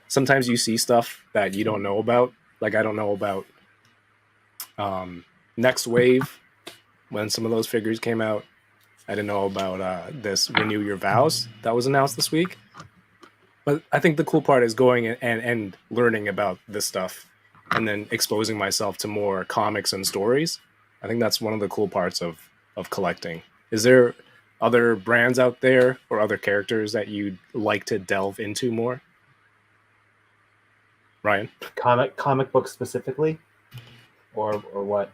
Sometimes you see stuff that you don't know about. Like I don't know about. Next Wave, when some of those figures came out, I didn't know about this Renew Your Vows that was announced this week. But I think the cool part is going and learning about this stuff and then exposing myself to more comics and stories. I think that's one of the cool parts of collecting. Is there other brands out there or other characters that you'd like to delve into more? Ryan? Comic books specifically? Or what?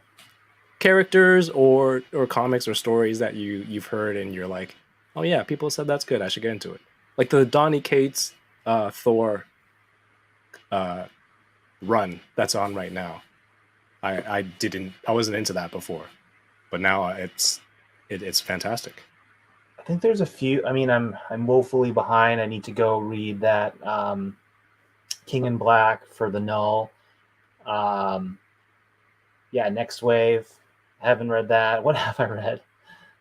Characters or comics or stories that you've heard and you're like, oh yeah, people said that's good, I should get into it. Like the Donny Cates Thor run that's on right now. I wasn't into that before. but now it's fantastic. I think there's a few. I mean, I'm woefully behind. I need to go read that King in Black for the Null. Yeah, Next Wave. I haven't read that. What have I read?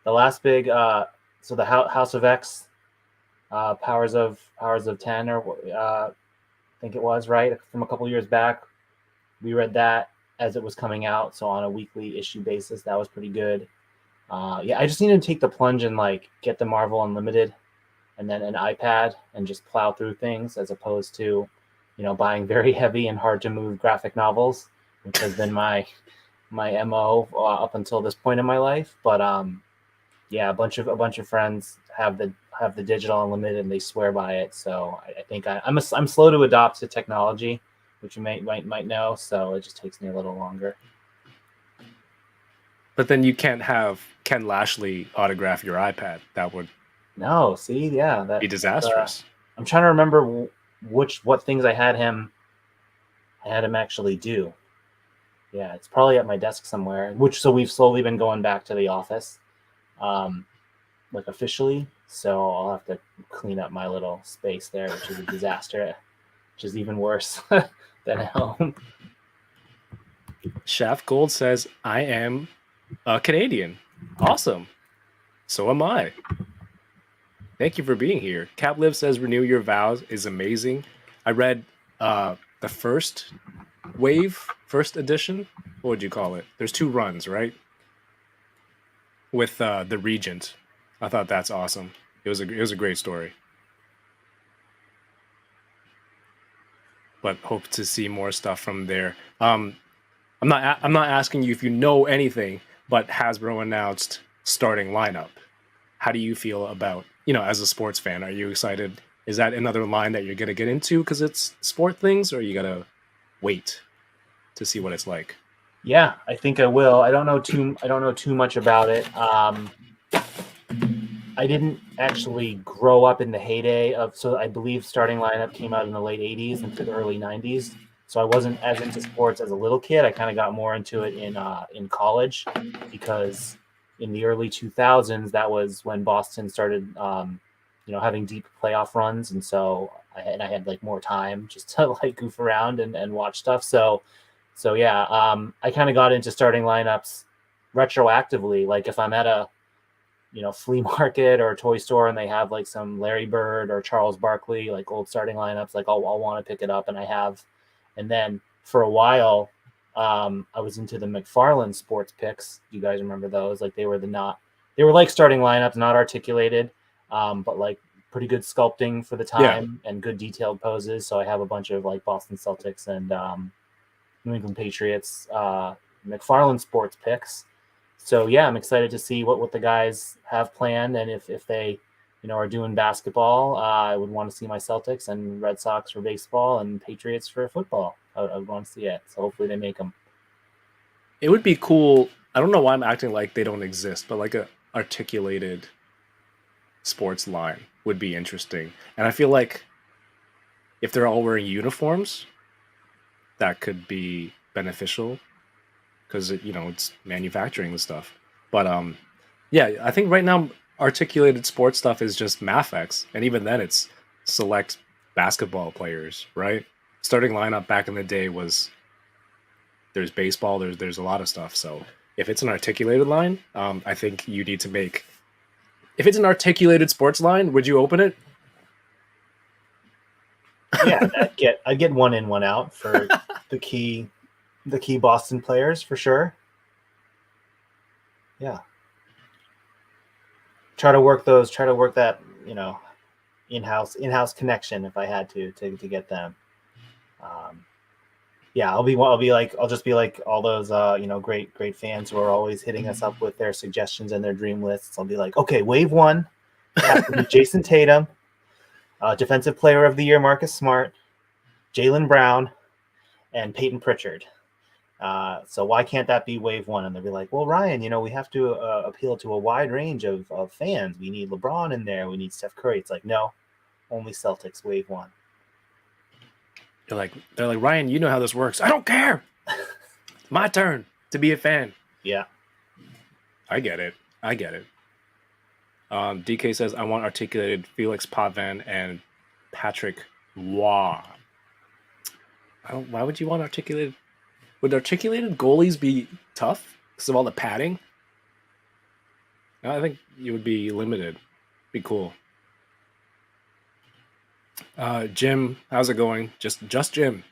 The last big. So the House of X, Powers of 10, or I think it was, right, from a couple years back. We read that as it was coming out, so on a weekly issue basis. That was pretty good. Yeah, I just need to take the plunge and like get the Marvel Unlimited and then an iPad and just plow through things, as opposed to, buying very heavy and hard to move graphic novels, which has been my MO up until this point in my life. But yeah, a bunch of friends have the digital Unlimited and they swear by it. So I think I'm slow to adopt to technology, which you might know. So it just takes me a little longer. But then you can't have Ken Lashley autograph your iPad. That would be disastrous. I'm trying to remember what things I had him actually do. Yeah, it's probably at my desk somewhere. So we've slowly been going back to the office, like officially. So I'll have to clean up my little space there, which is a disaster, which is even worse than at home. Shaft Gold says, I am a Canadian. Awesome. So am I. Thank you for being here. Capliv says, Renew Your Vows is amazing. I read the first wave, first edition. What would you call it? There's 2 runs, right? With the Regent. I thought that's awesome. It was a great story. But hope to see more stuff from there. I'm not asking you if you know anything, but Hasbro announced starting lineup. How do you feel about, as a sports fan, are you excited? Is that another line that you're gonna get into because it's sport things, or you gotta wait to see what it's like? Yeah, I think I will. I don't know too much about it. I didn't actually grow up in the heyday so I believe starting lineup came out in the late 80s into the early 90s. So I wasn't as into sports as a little kid. I kind of got more into it in college, because in the early 2000s, that was when Boston started, having deep playoff runs. And so I had like more time just to like goof around and watch stuff. So yeah, I kind of got into starting lineups retroactively. Like if I'm at a, flea market or a toy store and they have like some Larry Bird or Charles Barkley, like old starting lineups, like I'll want to pick it up, and I have. And then for a while, I was into the McFarlane sports picks. Do you guys remember those? Like they were like starting lineups, not articulated, but like pretty good sculpting for the time and good detailed poses. So I have a bunch of like Boston Celtics and New England Patriots McFarlane sports picks. So yeah, I'm excited to see what the guys have planned, and if they, are doing basketball, I would want to see my Celtics, and Red Sox for baseball, and Patriots for football. I would want to see it. So hopefully they make them. It would be cool. I don't know why I'm acting like they don't exist, but like a articulated sports line would be interesting. And I feel like if they're all wearing uniforms, that could be beneficial, because it's manufacturing the stuff. But yeah, I think right now articulated sports stuff is just Mafex, and even then it's select basketball players, right? Starting lineup back in the day was there's baseball, there's a lot of stuff. So if it's an articulated line, I think you need to make. If it's an articulated sports line, would you open it? Yeah, I'd get one in, one out for the key Boston players for sure. Yeah. Try to work that, in-house connection if I had to get them. Yeah, I'll just be like all those great fans who are always hitting us up with their suggestions and their dream lists. I'll be like, okay, wave 1 has to be Jason Tatum, Defensive Player of the Year Marcus Smart, Jaylen Brown, and Peyton Pritchard. So why can't that be wave 1? And they'll be like, well, Ryan, we have to appeal to a wide range of fans. We need LeBron in there. We need Steph Curry. It's like, no, only Celtics wave 1. They're like, Ryan, you know how this works. I don't care. My turn to be a fan. Yeah. I get it. DK says, I want articulated Felix Potvin and Patrick Waugh. Why would you want articulated? Would articulated goalies be tough because of all the padding? I think you would be limited. Be cool. Jim, how's it going? Just Jim.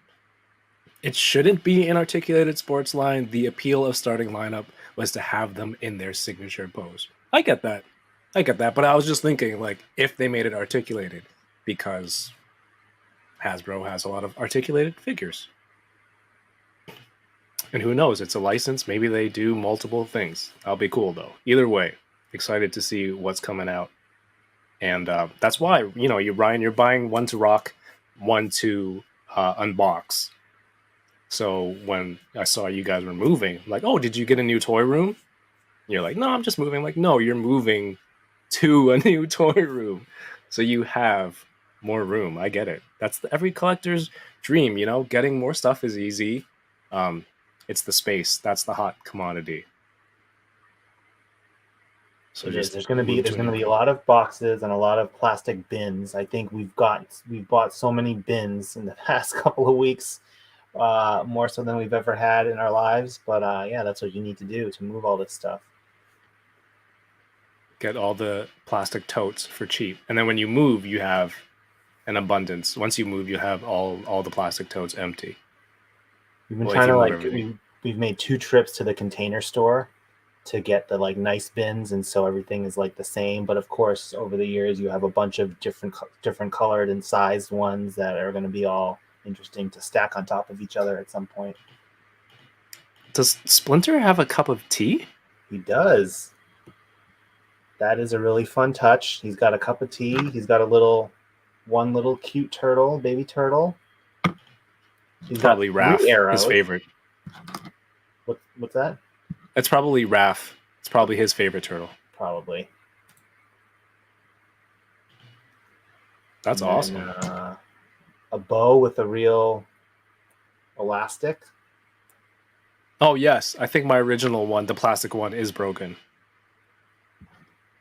It shouldn't be an articulated sports line. The appeal of starting lineup was to have them in their signature pose. I get that. But I was just thinking, like, if they made it articulated, because Hasbro has a lot of articulated figures. And who knows? It's a license. Maybe they do multiple things. That'll be cool, though. Either way, excited to see what's coming out. And that's why, Ryan, you're buying one to rock, one to unbox. So when I saw you guys were moving, I'm like, oh, did you get a new toy room? And you're like, no, I'm just moving. I'm like, no, you're moving to a new toy room. So you have more room. I get it. That's every collector's dream, getting more stuff is easy. It's the space. That's the hot commodity. So there's going to be a lot of boxes and a lot of plastic bins. I think we've bought so many bins in the past couple of weeks, more so than we've ever had in our lives. But yeah, that's what you need to do to move all this stuff. Get all the plastic totes for cheap, and then when you move, you have an abundance. Once you move, you have all the plastic totes empty. We've been trying to we've made 2 trips to the Container Store to get the nice bins, and so everything is the same. But of course, over the years, you have a bunch of different colored and sized ones that are going to be all interesting to stack on top of each other at some point. Does Splinter have a cup of tea? He does. That is a really fun touch. He's got a cup of tea. He's got one little cute turtle, baby turtle. He's probably got Raph, his favorite. What's that? It's probably Raph. It's probably his favorite turtle. Probably. That's awesome. A bow with a real elastic. Oh, yes. I think my original one, the plastic one, is broken.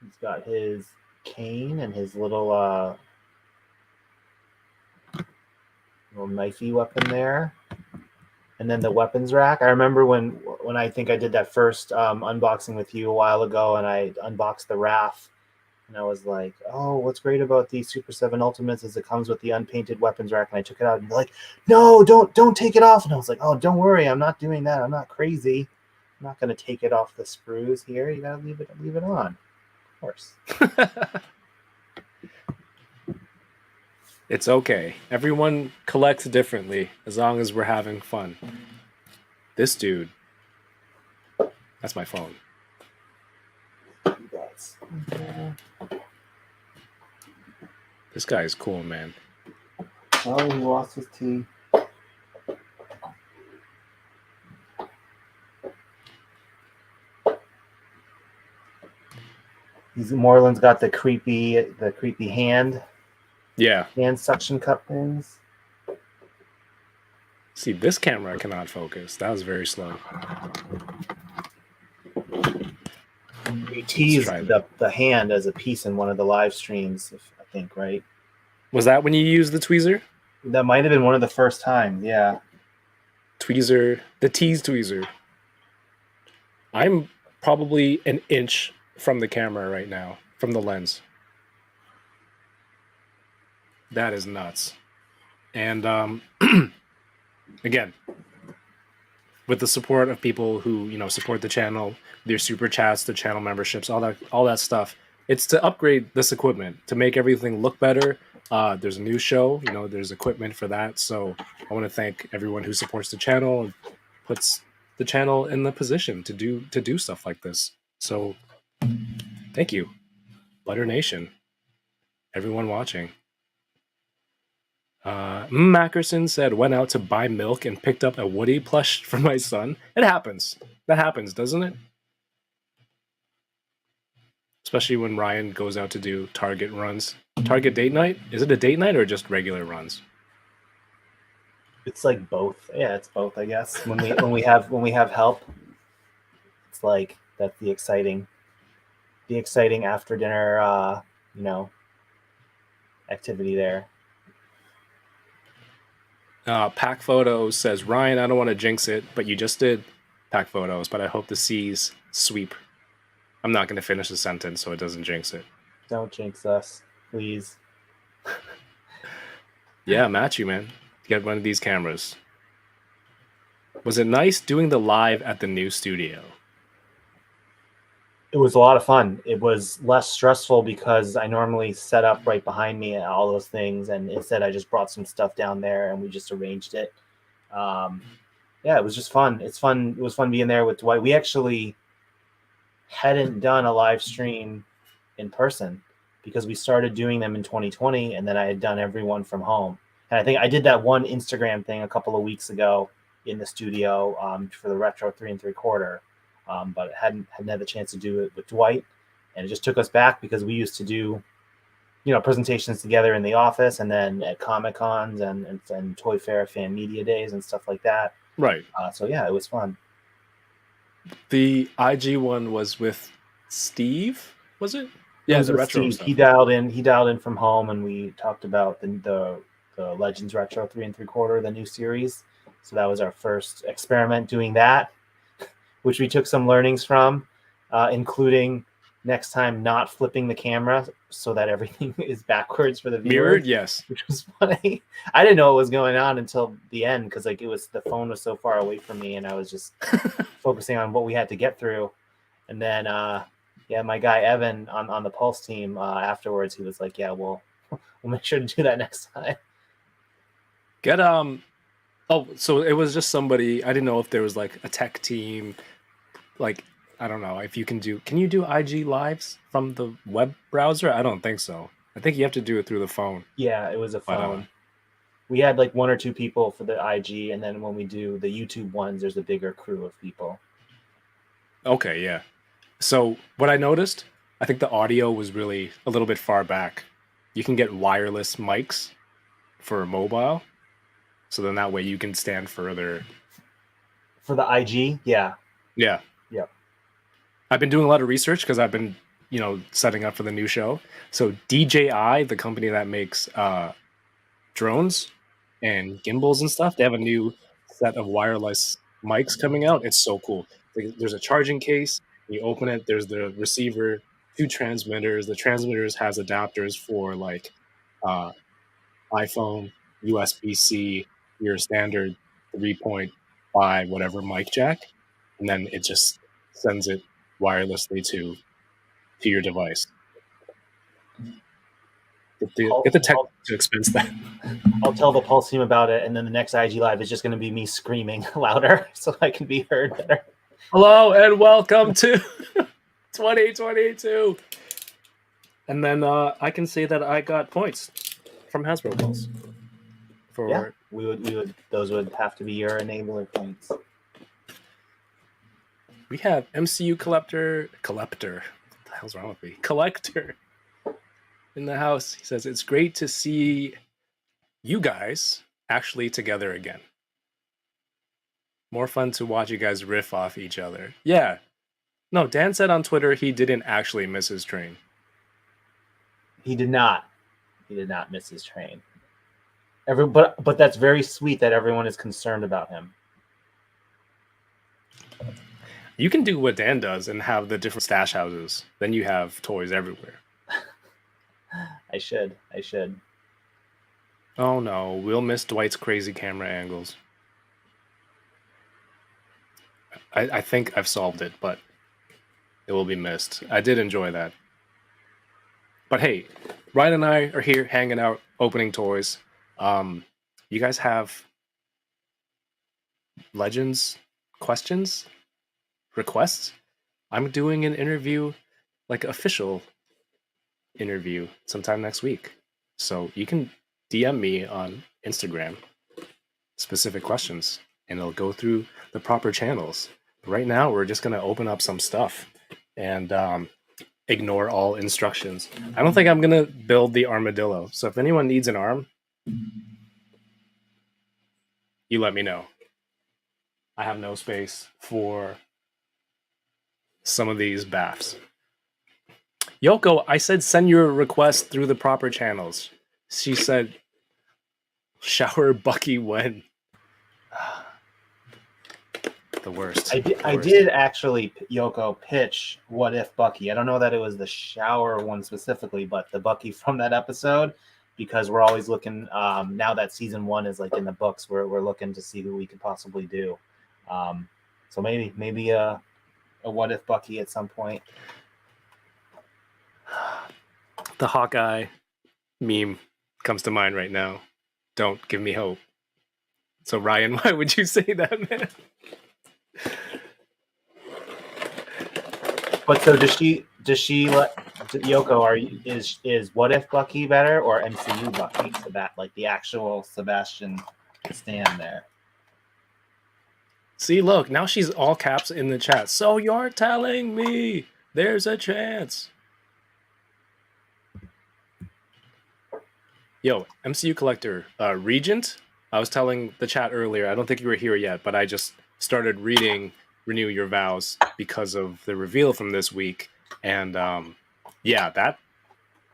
He's got his cane and his little knifey weapon there. And then the weapons rack. I remember when I think I did that first unboxing with you a while ago, and I unboxed the Raph, and I was like, oh, what's great about these Super 7 Ultimates is it comes with the unpainted weapons rack. And I took it out and like, no, don't take it off. And I was like, oh, don't worry, I'm not doing that. I'm not crazy. I'm not going to take it off the sprues here. You got to leave it on. Of course. It's okay. Everyone collects differently as long as we're having fun. This dude. That's my phone. This guy is cool, man. Oh, he lost his tea. Moreland's got the creepy hand. Yeah. Hand suction cup things. See, this camera cannot focus. That was very slow. You teased the hand as a piece in one of the live streams, I think, right? Was that when you used the tweezer? That might have been one of the first times, yeah. Tweezer, the tease tweezer. I'm probably an inch from the camera right now, from the lens. That is nuts. And again, with the support of people who, support the channel, their super chats, the channel memberships, all that stuff, it's to upgrade this equipment, to make everything look better. There's a new show, there's equipment for that. So I want to thank everyone who supports the channel and puts the channel in the position to do stuff like this. So thank you, Butter Nation, everyone watching. Mackerson said, went out to buy milk and picked up a Woody plush for my son. It happens. That happens, doesn't it? Especially when Ryan goes out to do Target runs. Target date night? Is it a date night or just regular runs? It's like both. Yeah, it's both, I guess. When we have help, it's like that's the exciting after dinner, activity there. Pack Photos says, Ryan, I don't want to jinx it, but you just did Pack Photos, but I hope the C's sweep. I'm not going to finish the sentence so it doesn't jinx it. Don't jinx us, please. Yeah, match you, man. Get one of these cameras. Was it nice doing the live at the new studio? It was a lot of fun. It was less stressful because I normally set up right behind me and all those things, and instead I just brought some stuff down there and we just arranged it. Yeah, it was just fun. It's fun. It was fun being there with Dwight. We actually hadn't done a live stream in person because we started doing them in 2020, and then I had done everyone from home. And I think I did that one Instagram thing a couple of weeks ago in the studio for the Retro 3 3/4. But hadn't had the chance to do it with Dwight, and it just took us back because we used to do, presentations together in the office, and then at Comic Cons and Toy Fair fan media days and stuff like that. Right. So yeah, it was fun. The IG one was with Steve, was it? It Yeah, was the with retro Steve. stuff. He dialed in from home, and we talked about the Legends Retro 3 3/4, the new series. So that was our first experiment doing that, which we took some learnings from, including next time not flipping the camera so that everything is backwards for the viewers. Mirrored, yes. Which was funny. I didn't know what was going on until the end because the phone was so far away from me, and I was just focusing on what we had to get through. And then my guy Evan on the Pulse team afterwards, he was like, "Yeah, we'll make sure to do that next time." So it was just somebody. I didn't know if there was like a tech team, like I don't know if you can you do IG lives from the web browser? I don't think so. I think you have to do it through the phone. Yeah, it was a But, phone. We had like one or two people for the IG, and then when we do the YouTube ones, there's a bigger crew of people. Okay, yeah. So what I noticed, I think the audio was really a little bit far back. You can get wireless mics for mobile, so then that way you can stand further. For the IG, yeah. Yeah. Yep. I've been doing a lot of research because I've been, setting up for the new show. So DJI, the company that makes drones and gimbals and stuff, they have a new set of wireless mics coming out. It's so cool. There's a charging case. You open it. There's the receiver, two transmitters. The transmitters has adapters for like iPhone, USB-C, your standard 3.5 whatever mic jack, and then it just sends it wirelessly to your device. Get the tech to expense that. I'll tell the Pulse team about it, and then the next IG live is just going to be me screaming louder so I can be heard better. Hello and welcome to 2022. And then I can say that I got points from Hasbro Pulse. We would those would have to be your enabler points. We have MCU collector. What the hell's wrong with me? Collector in the house. He says it's great to see you guys actually together again. More fun to watch you guys riff off each other. Yeah. No, Dan said on Twitter he didn't actually miss his train. He did not. He did not miss his train. But that's very sweet that everyone is concerned about him. You can do what Dan does and have the different stash houses. Then you have toys everywhere. I should. Oh no, we'll miss Dwight's crazy camera angles. I think I've solved it, but it will be missed. I did enjoy that. But hey, Ryan and I are here hanging out, opening toys. You guys have Legends questions? Requests? I'm doing an interview, like official interview, sometime next week. So you can DM me on Instagram specific questions, and it'll go through the proper channels. Right now, we're just going to open up some stuff and ignore all instructions. I don't think I'm going to build the armadillo. So if anyone needs an arm, you let me know. I have no space for some of these baths. Yoko, I said send your request through the proper channels. She said, shower Bucky when? The worst. I did actually, Yoko, pitch What If Bucky. I don't know that it was the shower one specifically, but the Bucky from that episode, because we're always looking, now that season 1 is like in the books, we're looking to see who we could possibly do. So maybe a What If Bucky at some point. The Hawkeye meme comes to mind right now. Don't give me hope. So Ryan, why would you say that, man? But so does she let Yoko? Is What If Bucky better or MCU Bucky? So that like the actual Sebastian Stan there. See, look, now she's all caps in the chat. So you're telling me there's a chance? Yo, MCU Collector, Regent. I was telling the chat earlier, I don't think you were here yet, but I just started reading Renew Your Vows because of the reveal from this week. And yeah, that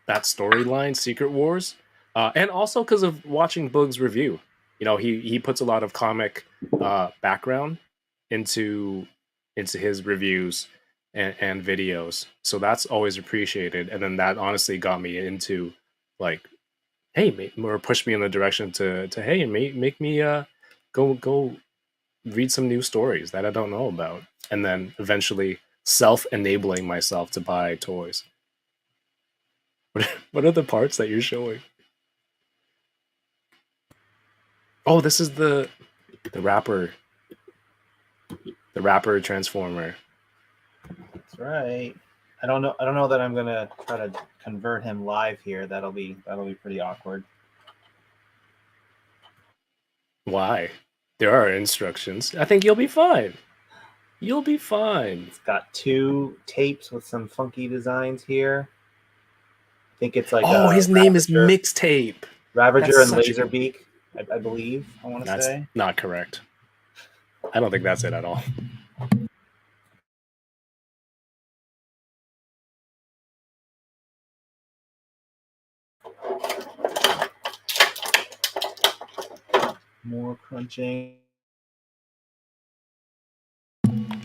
storyline, Secret Wars, and also because of watching Boog's review. You know, he puts a lot of comic background into his reviews and videos. So that's always appreciated. And then that honestly got me into like, hey, or push me in the direction to hey, make me go read some new stories that I don't know about, and then eventually self-enabling myself to buy toys. What are the parts that you're showing? Oh, this is the rapper transformer. That's right. I don't know that I'm gonna try to convert him live here. That'll be pretty awkward. Why? There are instructions. I think you'll be fine. You'll be fine. It's got 2 tapes with some funky designs here. I think it's like his name is Mixtape. Ravager and Laserbeak, I believe. I want to say. Not correct. I don't think that's it at all. More crunching.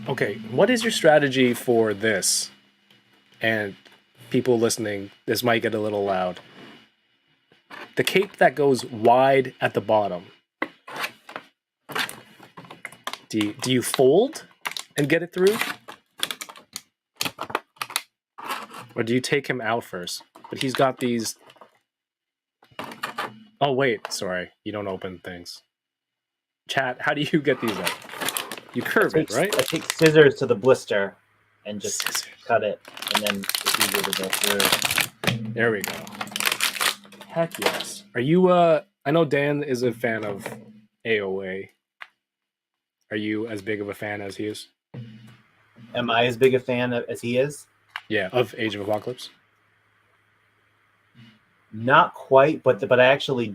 Okay, what is your strategy for this? And people listening, this might get a little loud. The cape that goes wide at the bottom. Do you fold and get it through? Or do you take him out first? But he's got these... Oh, wait, sorry. You don't open things. Chat, how do you get these out? You curve it, right? I take scissors to the blister and just cut it, and then it's easier to go through. There we go. Heck yes. Are you, I know Dan is a fan of AOA. Are you as big of a fan as he is? Am I as big a fan as he is? Yeah, of Age of Apocalypse? Not quite, but I actually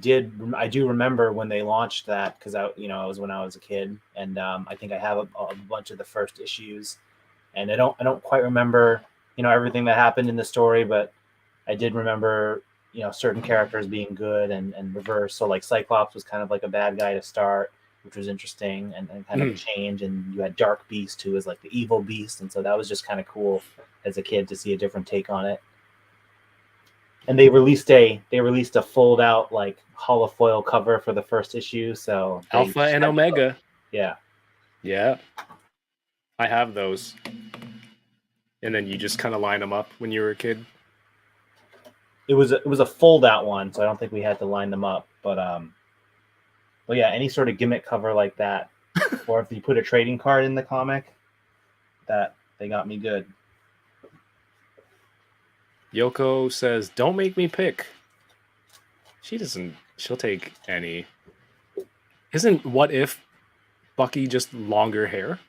I do remember when they launched that, because it was when I was a kid, and I think I have a bunch of the first issues, and I don't quite remember everything that happened in the story, but I did remember certain characters being good and reverse. So like Cyclops was kind of like a bad guy to start, which was interesting and kind of a change, and you had Dark Beast who was like the evil beast, and so that was just kind of cool as a kid to see a different take on it. And they released a fold out like holofoil cover for the first issue. So Alpha and Omega. Yeah. I have those. And then you just kind of line them up when you were a kid. It was a fold out one, so I don't think we had to line them up. But yeah, any sort of gimmick cover like that, or if you put a trading card in the comic, that they got me good. Yoko says, "Don't make me pick." She doesn't. She'll take any. Isn't What If Bucky just longer hair?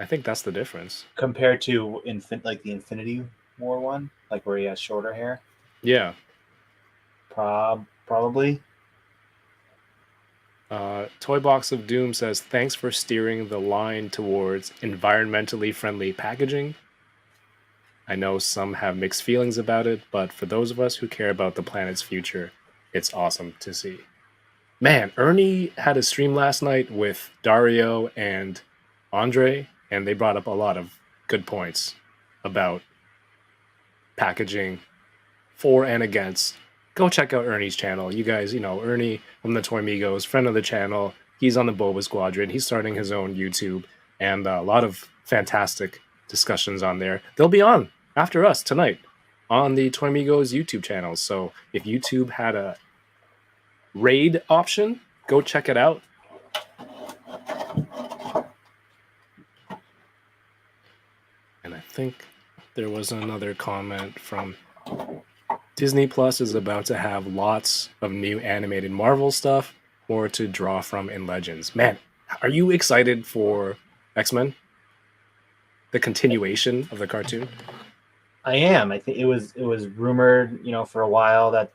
I think that's the difference. Compared to like the Infinity War one, like where he has shorter hair. Yeah. Probably. Toy Box of Doom says, thanks for steering the line towards environmentally friendly packaging. I know some have mixed feelings about it, but for those of us who care about the planet's future, it's awesome to see. Man, Ernie had a stream last night with Dario and Andre, and they brought up a lot of good points about packaging for and against. Go check out Ernie's channel. You guys, Ernie from the Toy Migos, friend of the channel. He's on the Boba Squadron. He's starting his own YouTube, and a lot of fantastic discussions on there. They'll be on after us tonight on the Toy Migos YouTube channel. So if YouTube had a raid option, go check it out. And I think there was another comment from Disney Plus is about to have lots of new animated Marvel stuff or to draw from in Legends. Man, are you excited for X-Men? The continuation of the cartoon? I am. I think it was rumored, for a while that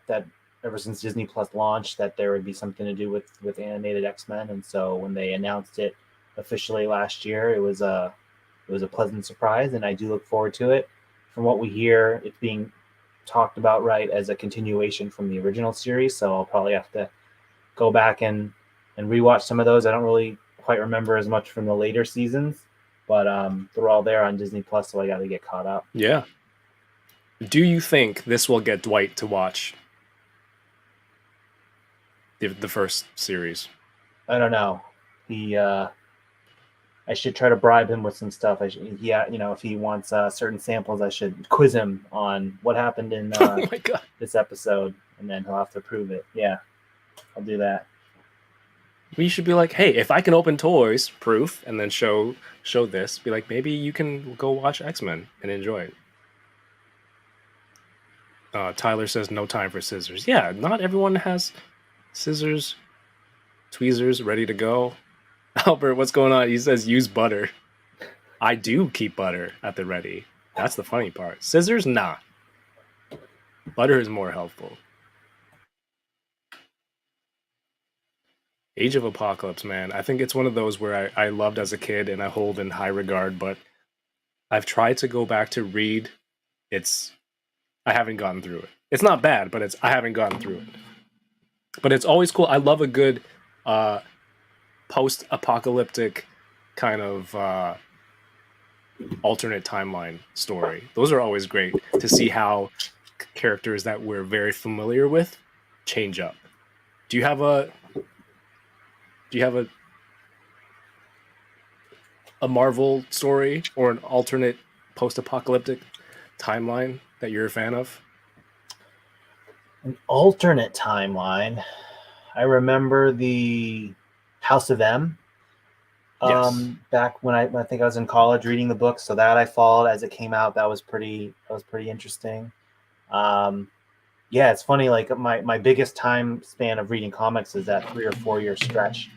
ever since Disney Plus launched that there would be something to do with animated X-Men, and so when they announced it officially last year, it was a pleasant surprise, and I do look forward to it. From what we hear, it's being talked about as a continuation from the original series, so I'll probably have to go back and rewatch some of those. I don't really quite remember as much from the later seasons, but they're all there on Disney Plus, so I got to get caught up. Yeah. Do you think this will get Dwight to watch the first series? I don't know. I should try to bribe him with some stuff. If he wants certain samples, I should quiz him on what happened in Oh my God. this episode, and then he'll have to prove it. Yeah, I'll do that. We should be like, hey, if I can open toys, proof, and then show this, be like, maybe you can go watch X-Men and enjoy it. Tyler says no time for scissors. Yeah, not everyone has scissors, tweezers ready to go. Albert, what's going on? He says use butter. I do keep butter at the ready. That's the funny part. Scissors, nah. Butter is more helpful. Age of Apocalypse, man. I think it's one of those where I loved as a kid and I hold in high regard, but I've tried to go back to read. I haven't gotten through it. It's not bad, but I haven't gotten through it. But it's always cool. I love a good post-apocalyptic kind of alternate timeline story. Those are always great to see how characters that we're very familiar with change up. Do you have a Marvel story or an alternate post-apocalyptic timeline that you're a fan of? An alternate timeline. I remember the House of M. Yes. Back when I think I was in college reading the book, so that I followed as it came out. That was pretty interesting. Yeah, it's funny. Like my biggest time span of reading comics is that 3 or 4 year stretch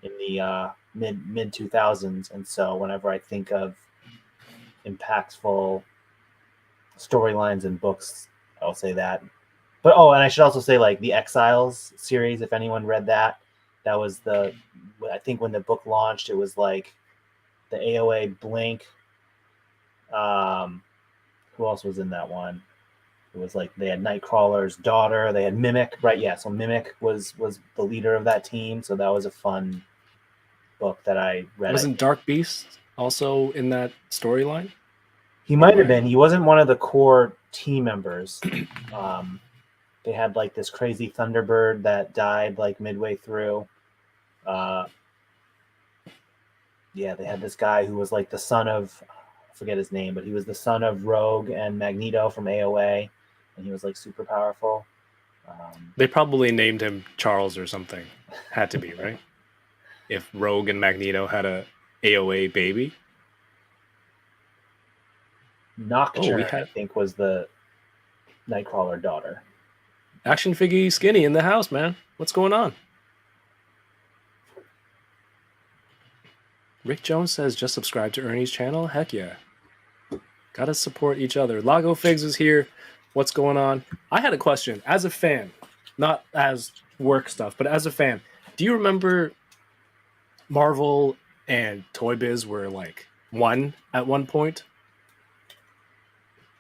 in the mid 2000s, and so whenever I think of impactful storylines and books, I'll say that. But and I should also say like the Exiles series. If anyone read that was I think when the book launched, it was like the AOA Blink. Who else was in that one? It was like they had Nightcrawler's daughter. They had Mimic, right? Yeah, so Mimic was the leader of that team. So that was a fun book that I read. Wasn't Dark Beast also in that storyline? He might have been. He wasn't one of the core team members. They had like this crazy Thunderbird that died like midway through. Yeah, they had this guy who was like the son of, I forget his name, but he was the son of Rogue and Magneto from AOA, and he was like super powerful. They probably named him Charles or something. Had to be, right? If Rogue and Magneto had a AOA baby. Nocturne, I think, was the Nightcrawler daughter. Action Figgy Skinny in the house, man. What's going on? Rick Jones says, just subscribe to Ernie's channel. Heck yeah. Gotta support each other. Lago Figs is here. What's going on? I had a question. As a fan, not as work stuff, but as a fan, Do you remember Marvel and Toy Biz were like one at one point?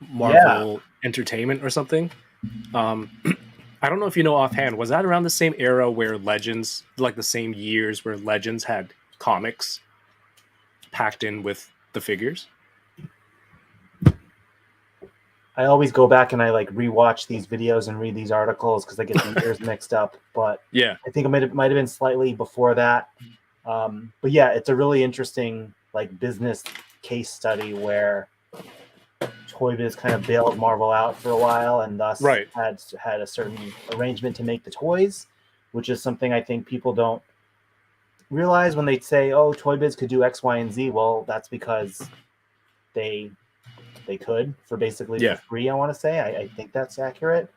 Marvel Entertainment or something. Um, I don't know if you know offhand. Was that around the same era where Legends, like the same years where Legends had comics packed in with the figures? I always go back and I like rewatch these videos and read these articles because I get the years mixed up. But Yeah, I think it might have been slightly before that. But yeah, it's a really interesting like business case study where Toy Biz kind of bailed Marvel out for a while and thus right. had a certain arrangement to make the toys, which is something I think people don't realize when they say, "Oh, Toy Biz could do X, Y, and Z." Well, that's because they could for basically for free. I want to say I think that's accurate.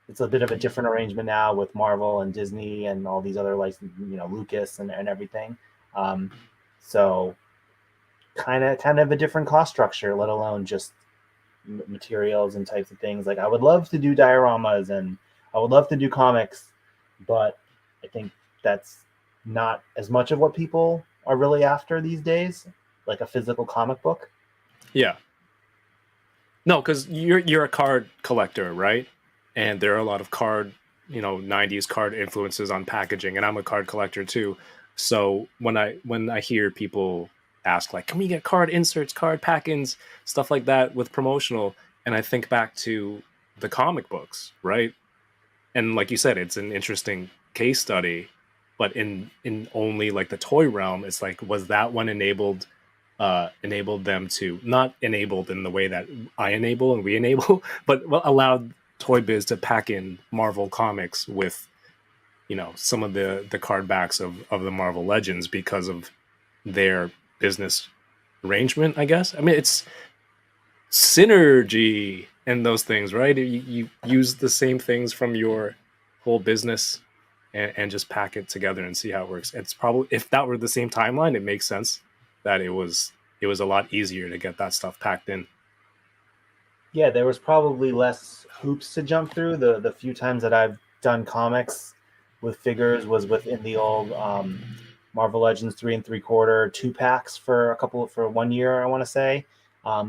It's a bit of a different arrangement now with Marvel and Disney and all these other licenses, Lucas and everything. So kind of a different cost structure, let alone just materials and types of things. Like I would love to do dioramas and I would love to do comics, but I think that's not as much of what people are really after these days, like a physical comic book. Yeah. No, because you're a card collector, right? And there are a lot of card, 90s card influences on packaging, and I'm a card collector too. So when I hear people ask like, can we get card inserts, card pack-ins, stuff like that with promotional, and I think back to the comic books, right? And like you said, it's an interesting case study, but in only like the toy realm, it's like, was that one enabled them to, not enabled in the way that I enable and we enable, but allowed Toy Biz to pack in Marvel comics with, some of the card backs of the Marvel Legends because of their business arrangement, I guess. I mean, it's synergy and those things, right? You use the same things from your whole business and just pack it together and see how it works. It's probably, if that were the same timeline, it makes sense that it was a lot easier to get that stuff packed in. Yeah, there was probably less hoops to jump through. The few times that I've done comics with figures was within the old Marvel Legends 3 3/4 2-packs for 1 year, I want to say,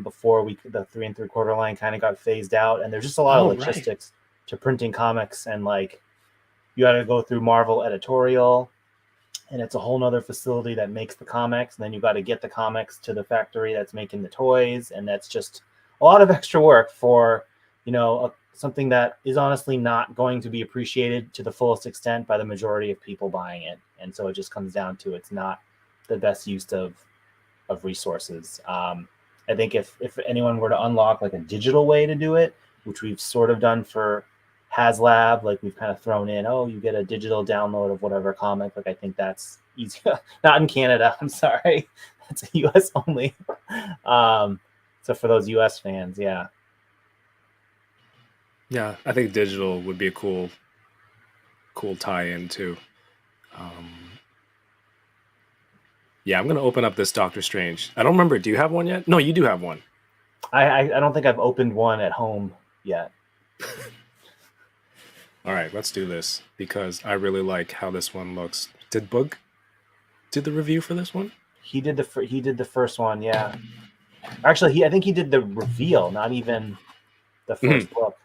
before the 3 3/4 line kind of got phased out. And there's just a lot of logistics to printing comics, and like you got to go through Marvel editorial, and it's a whole nother facility that makes the comics, and then you got to get the comics to the factory that's making the toys, and that's just a lot of extra work for something that is honestly not going to be appreciated to the fullest extent by the majority of people buying it. And so it just comes down to, it's not the best use of resources. I think if anyone were to unlock like a digital way to do it, which we've sort of done for HasLab, like we've kind of thrown in, you get a digital download of whatever comic. Like I think that's easy. Not in Canada, I'm sorry. That's a US only. So for those US fans, yeah. Yeah, I think digital would be a cool tie-in too. Yeah, I'm gonna open up this Doctor Strange. I don't remember. Do you have one yet? No, you do have one. I don't think I've opened one at home yet. All right, let's do this because I really like how this one looks. Did Boog do the review for this one? He did the first one, yeah. Actually, I think he did the reveal, not even the first book.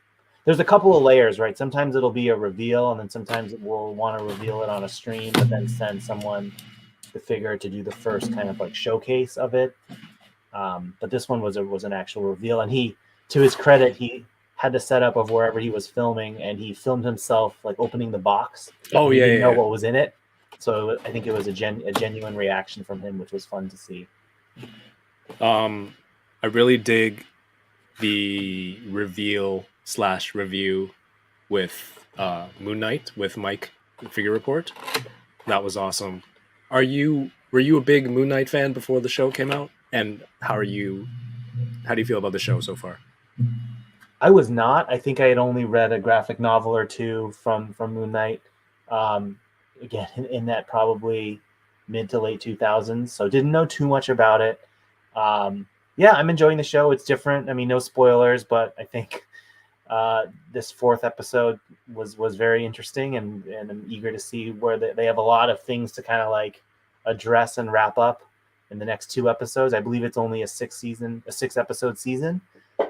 There's a couple of layers, right? Sometimes it'll be a reveal, and then sometimes we'll want to reveal it on a stream, but then send someone the figure to do the first kind of like showcase of it. But this one was an actual reveal, and he, to his credit, he had the setup of wherever he was filming, and he filmed himself like opening the box. Oh yeah, he didn't know what was in it, so I think it was a genuine reaction from him, which was fun to see. I really dig the reveal/review with Moon Knight with Mike Figure Report. That was awesome. Were you a big Moon Knight fan before the show came out? And how do you feel about the show so far? I was not. I think I had only read a graphic novel or two from Moon Knight. Again, in that probably mid to late 2000s, so didn't know too much about it. Yeah, I'm enjoying the show. It's different. I mean, no spoilers, but I think This fourth episode was very interesting, and I'm eager to see where they have a lot of things to kind of like address and wrap up in the next 2 episodes. I believe it's only a 6-episode season,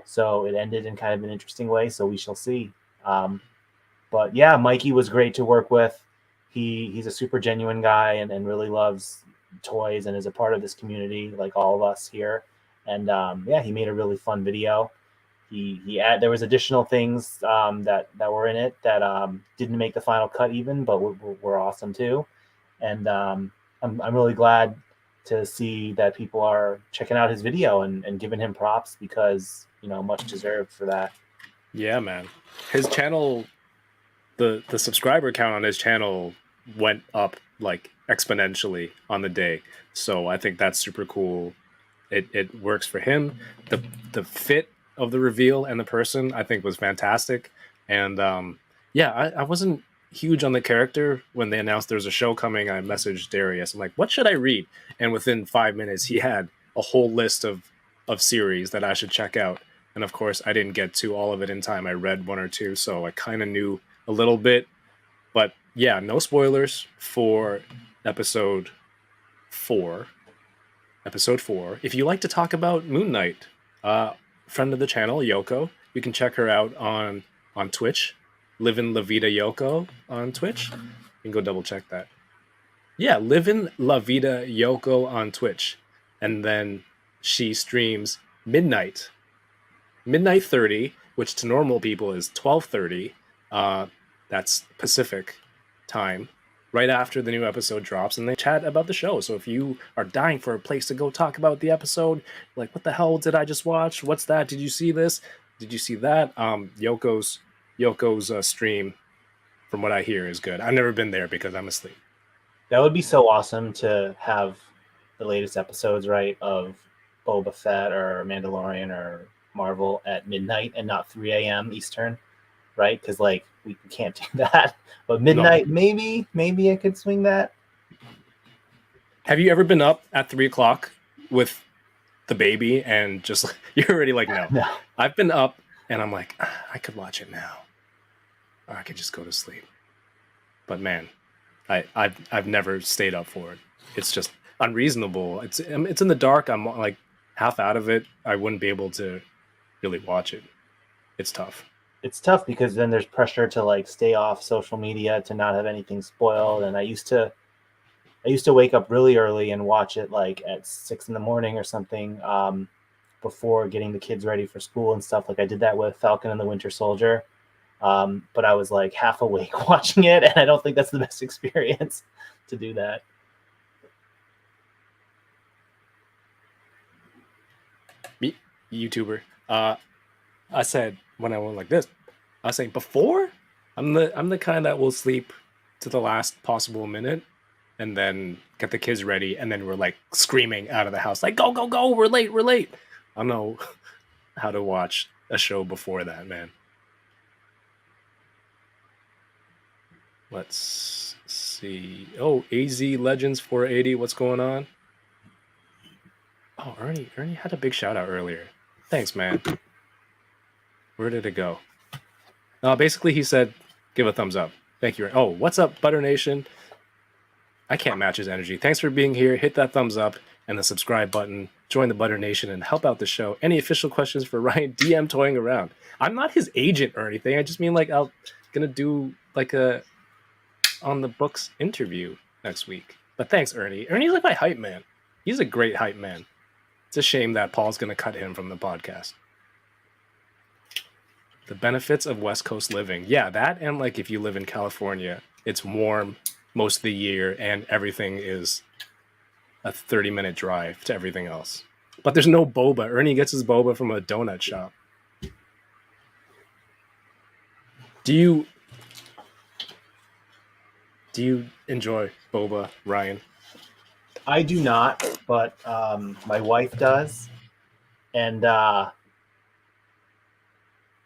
so it ended in kind of an interesting way. So we shall see. But yeah, Mikey was great to work with. He's a super genuine guy and really loves toys and is a part of this community like all of us here. And yeah, he made a really fun video. There was additional things that were in it that didn't make the final cut even, but were awesome too. And I'm really glad to see that people are checking out his video and giving him props, because much deserved for that. Yeah, man. His channel, the subscriber count on his channel went up like exponentially on the day. So I think that's super cool. It works for him. The fit of the reveal and the person, I think, was fantastic. And yeah, I wasn't huge on the character. When they announced there was a show coming, I messaged Darius. I'm like, what should I read? And within 5 minutes, he had a whole list of series that I should check out. And of course, I didn't get to all of it in time. I read 1 or 2, so I kind of knew a little bit. But yeah, no spoilers for episode 4. Episode 4. If you like to talk about Moon Knight, friend of the channel, Yoko, you can check her out on Twitch. Livin' La Vida Yoko on Twitch. You can go double check that. Yeah, Livin' La Vida Yoko on Twitch. And then she streams midnight 30, which to normal people is 12:30. That's Pacific time, right after the new episode drops, and they chat about the show. So if you are dying for a place to go talk about the episode, like, what the hell did I just watch? What's that? Did you see this? Did you see that? Yoko's stream, from what I hear, is good. I've never been there because I'm asleep. That would be so awesome to have the latest episodes, right, of Boba Fett or Mandalorian or Marvel at midnight and not 3 a.m. Eastern, right? Because like we can't do that. But midnight, no. maybe I could swing that. Have you ever been up at 3 o'clock with the baby and just you're already like, no. I've been up and I'm like, I could watch it now, or I could just go to sleep. But man, I've never stayed up for it. It's just unreasonable. It's in the dark. I'm like half out of it. I wouldn't be able to really watch it. It's tough. It's tough because then there's pressure to like stay off social media, to not have anything spoiled. And I used to wake up really early and watch it like at 6 a.m. or something, before getting the kids ready for school and stuff. Like I did that with Falcon and the Winter Soldier. But I was like half awake watching it, and I don't think that's the best experience to do that. Me, YouTuber. I said when I went like this, I was saying before, I'm the kind that will sleep to the last possible minute and then get the kids ready, and then we're like screaming out of the house like, go, we're late. I don't know how to watch a show before that, man. Let's see. Oh, AZ Legends 480, what's going on? Oh, Ernie had a big shout out earlier. Thanks, man. Where did it go? Basically, he said, give a thumbs up. Thank you. Oh, what's up, Butter Nation? I can't match his energy. Thanks for being here. Hit that thumbs up and the subscribe button. Join the Butter Nation and help out the show. Any official questions for Ryan? DM Toying Around. I'm not his agent or anything. I just mean like I'm gonna do like a on the books interview next week. But thanks, Ernie. Ernie's like my hype man. He's a great hype man. It's a shame that Paul's gonna cut him from the podcast. The benefits of West Coast living. Yeah, that, and like if you live in California, it's warm most of the year and everything is a 30-minute drive to everything else. But there's no boba. Ernie gets his boba from a donut shop. Do you enjoy boba, Ryan? I do not, but my wife does. And I'm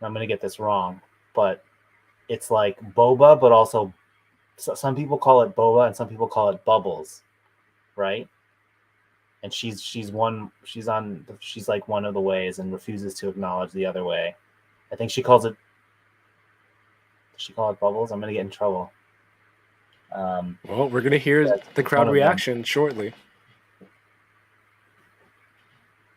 going to get this wrong, but it's like boba, but also some people call it boba and some people call it bubbles, right? And she's like one of the ways and refuses to acknowledge the other way. I think she calls it She call it bubbles. I'm gonna get in trouble. Well, we're gonna hear That's the one crowd of them. reaction shortly.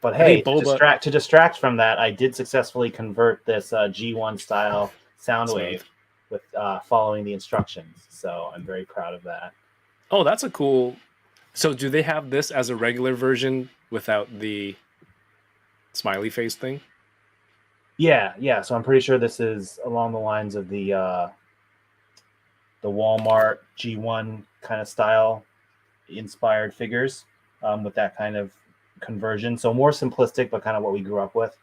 But I hey, think Boba to distract from that, I did successfully convert this G1 style sound Smooth. wave with following the instructions. So I'm very proud of that. Oh, that's a cool. So, do they have this as a regular version without the smiley face thing? Yeah. So I'm pretty sure this is along the lines of the Walmart G1 kind of style inspired figures with that kind of conversion. So more simplistic, but kind of what we grew up with.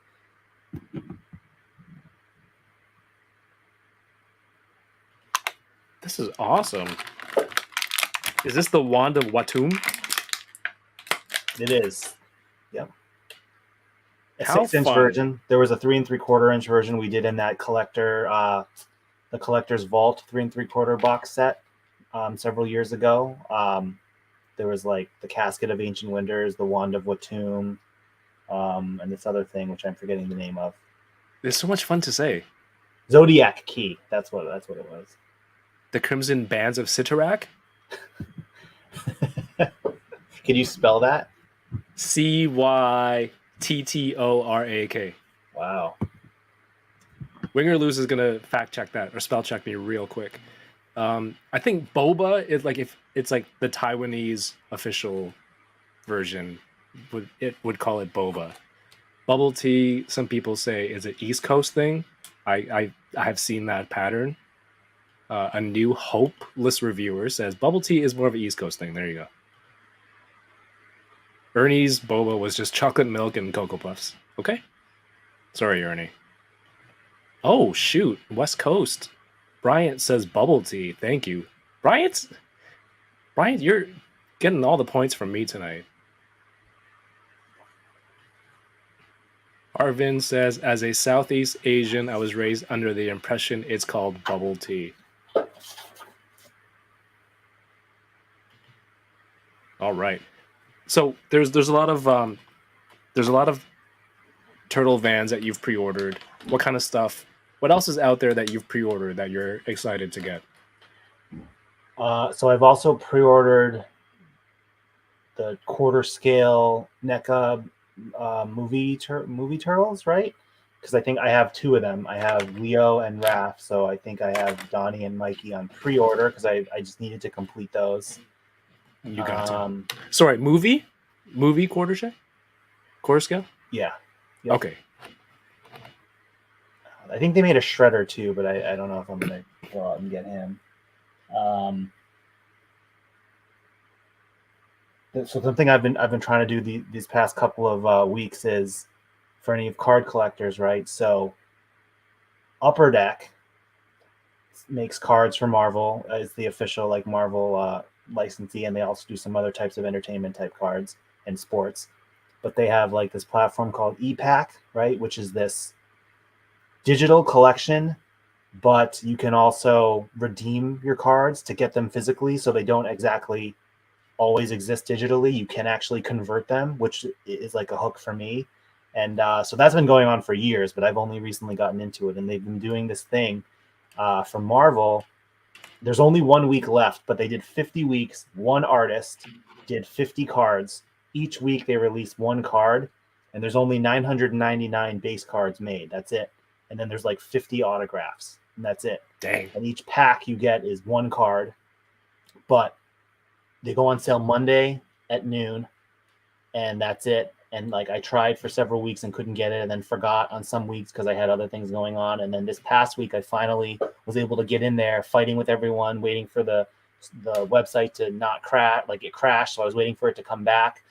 This is awesome. Is this the Wand of Watum? It is. Yep. A How 6-inch fun. version. There was a 3 3/4-inch version we did in that collector, the collector's vault 3 3/4 box set several years ago. There was like the Casket of Ancient Wonders, the Wand of Watum, and this other thing which I'm forgetting the name of. There's so much fun to say. Zodiac Key. That's what it was. The Crimson Bands of Sitarak? Can you spell that? Cyttorak. Wow. Winger Lose is gonna fact check that or spell check me real quick. I think Boba is like if it's like the Taiwanese official version would call it Boba. Bubble tea, some people say is an East Coast thing. I have seen that pattern. A New Hope list reviewer says bubble tea is more of an East Coast thing. There you go. Ernie's boba was just chocolate milk and Cocoa Puffs. Okay. Sorry, Ernie. Oh, shoot. West Coast. Bryant says bubble tea. Thank you. Bryant, you're getting all the points from me tonight. Arvin says, as a Southeast Asian, I was raised under the impression it's called bubble tea. All right. So there's a lot of turtle vans that you've pre-ordered. What kind of stuff? What else is out there that you've pre-ordered that you're excited to get? So I've also pre-ordered the quarter scale NECA movie turtles, right? Because I think I have 2 of them. I have Leo and Raph, so I think I have Donnie and Mikey on pre-order because I just needed to complete those. You got to. Sorry, movie quarter scale. Yeah. Yep. Okay. I think they made a shredder too, but I don't know if I'm gonna go out and get him. So something I've been trying to do these past couple of weeks is for any card collectors, right? So Upper Deck makes cards for Marvel. It's the official like Marvel licensee, and they also do some other types of entertainment type cards and sports. But they have like this platform called ePack, right? Which is this digital collection, but you can also redeem your cards to get them physically, so they don't exactly always exist digitally. You can actually convert them, which is like a hook for me. And so that's been going on for years, but I've only recently gotten into it. And they've been doing this thing for Marvel. There's only 1 week left, but they did 50 weeks. One artist did 50 cards. Each week they release 1 card, and there's only 999 base cards made. That's it. And then there's like 50 autographs, and that's it. Dang. And each pack you get is 1 card, but they go on sale Monday at noon, and that's it. And like I tried for several weeks and couldn't get it, and then forgot on some weeks because I had other things going on. And then this past week I finally was able to get in there, fighting with everyone, waiting for the website to not crash. Like it crashed, so I was waiting for it to come back,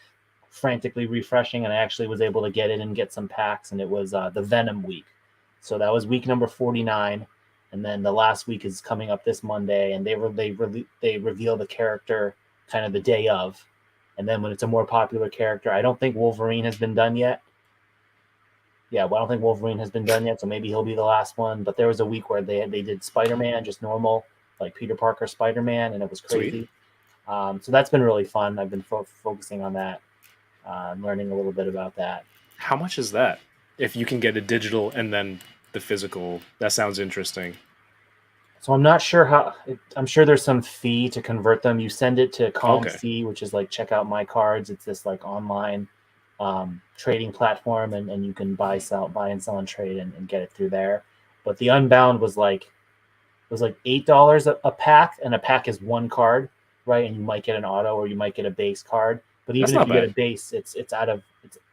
frantically refreshing, and I actually was able to get it and get some packs. And it was the Venom week, so that was week number 49. And then the last week is coming up this Monday, and they reveal the character kind of the day of. And then when it's a more popular character, I don't think Wolverine has been done yet. Yeah, well, I don't think Wolverine has been done yet, so maybe he'll be the last one. But there was a week where they did Spider-Man, just normal, like Peter Parker Spider-Man, and it was crazy. So that's been really fun. I've been focusing on that, learning a little bit about that. How much is that? If you can get a digital and then the physical, that sounds interesting. So I'm not sure how. I'm sure there's some fee to convert them. You send it to Okay. ComC, which is like check out my cards. It's this like online trading platform, and you can buy and sell and trade and get it through there. But the Unbound was like $8 a pack, and a pack is one card, right? And you might get an auto or you might get a base card. But That's even if not you get bad. a base, it's out of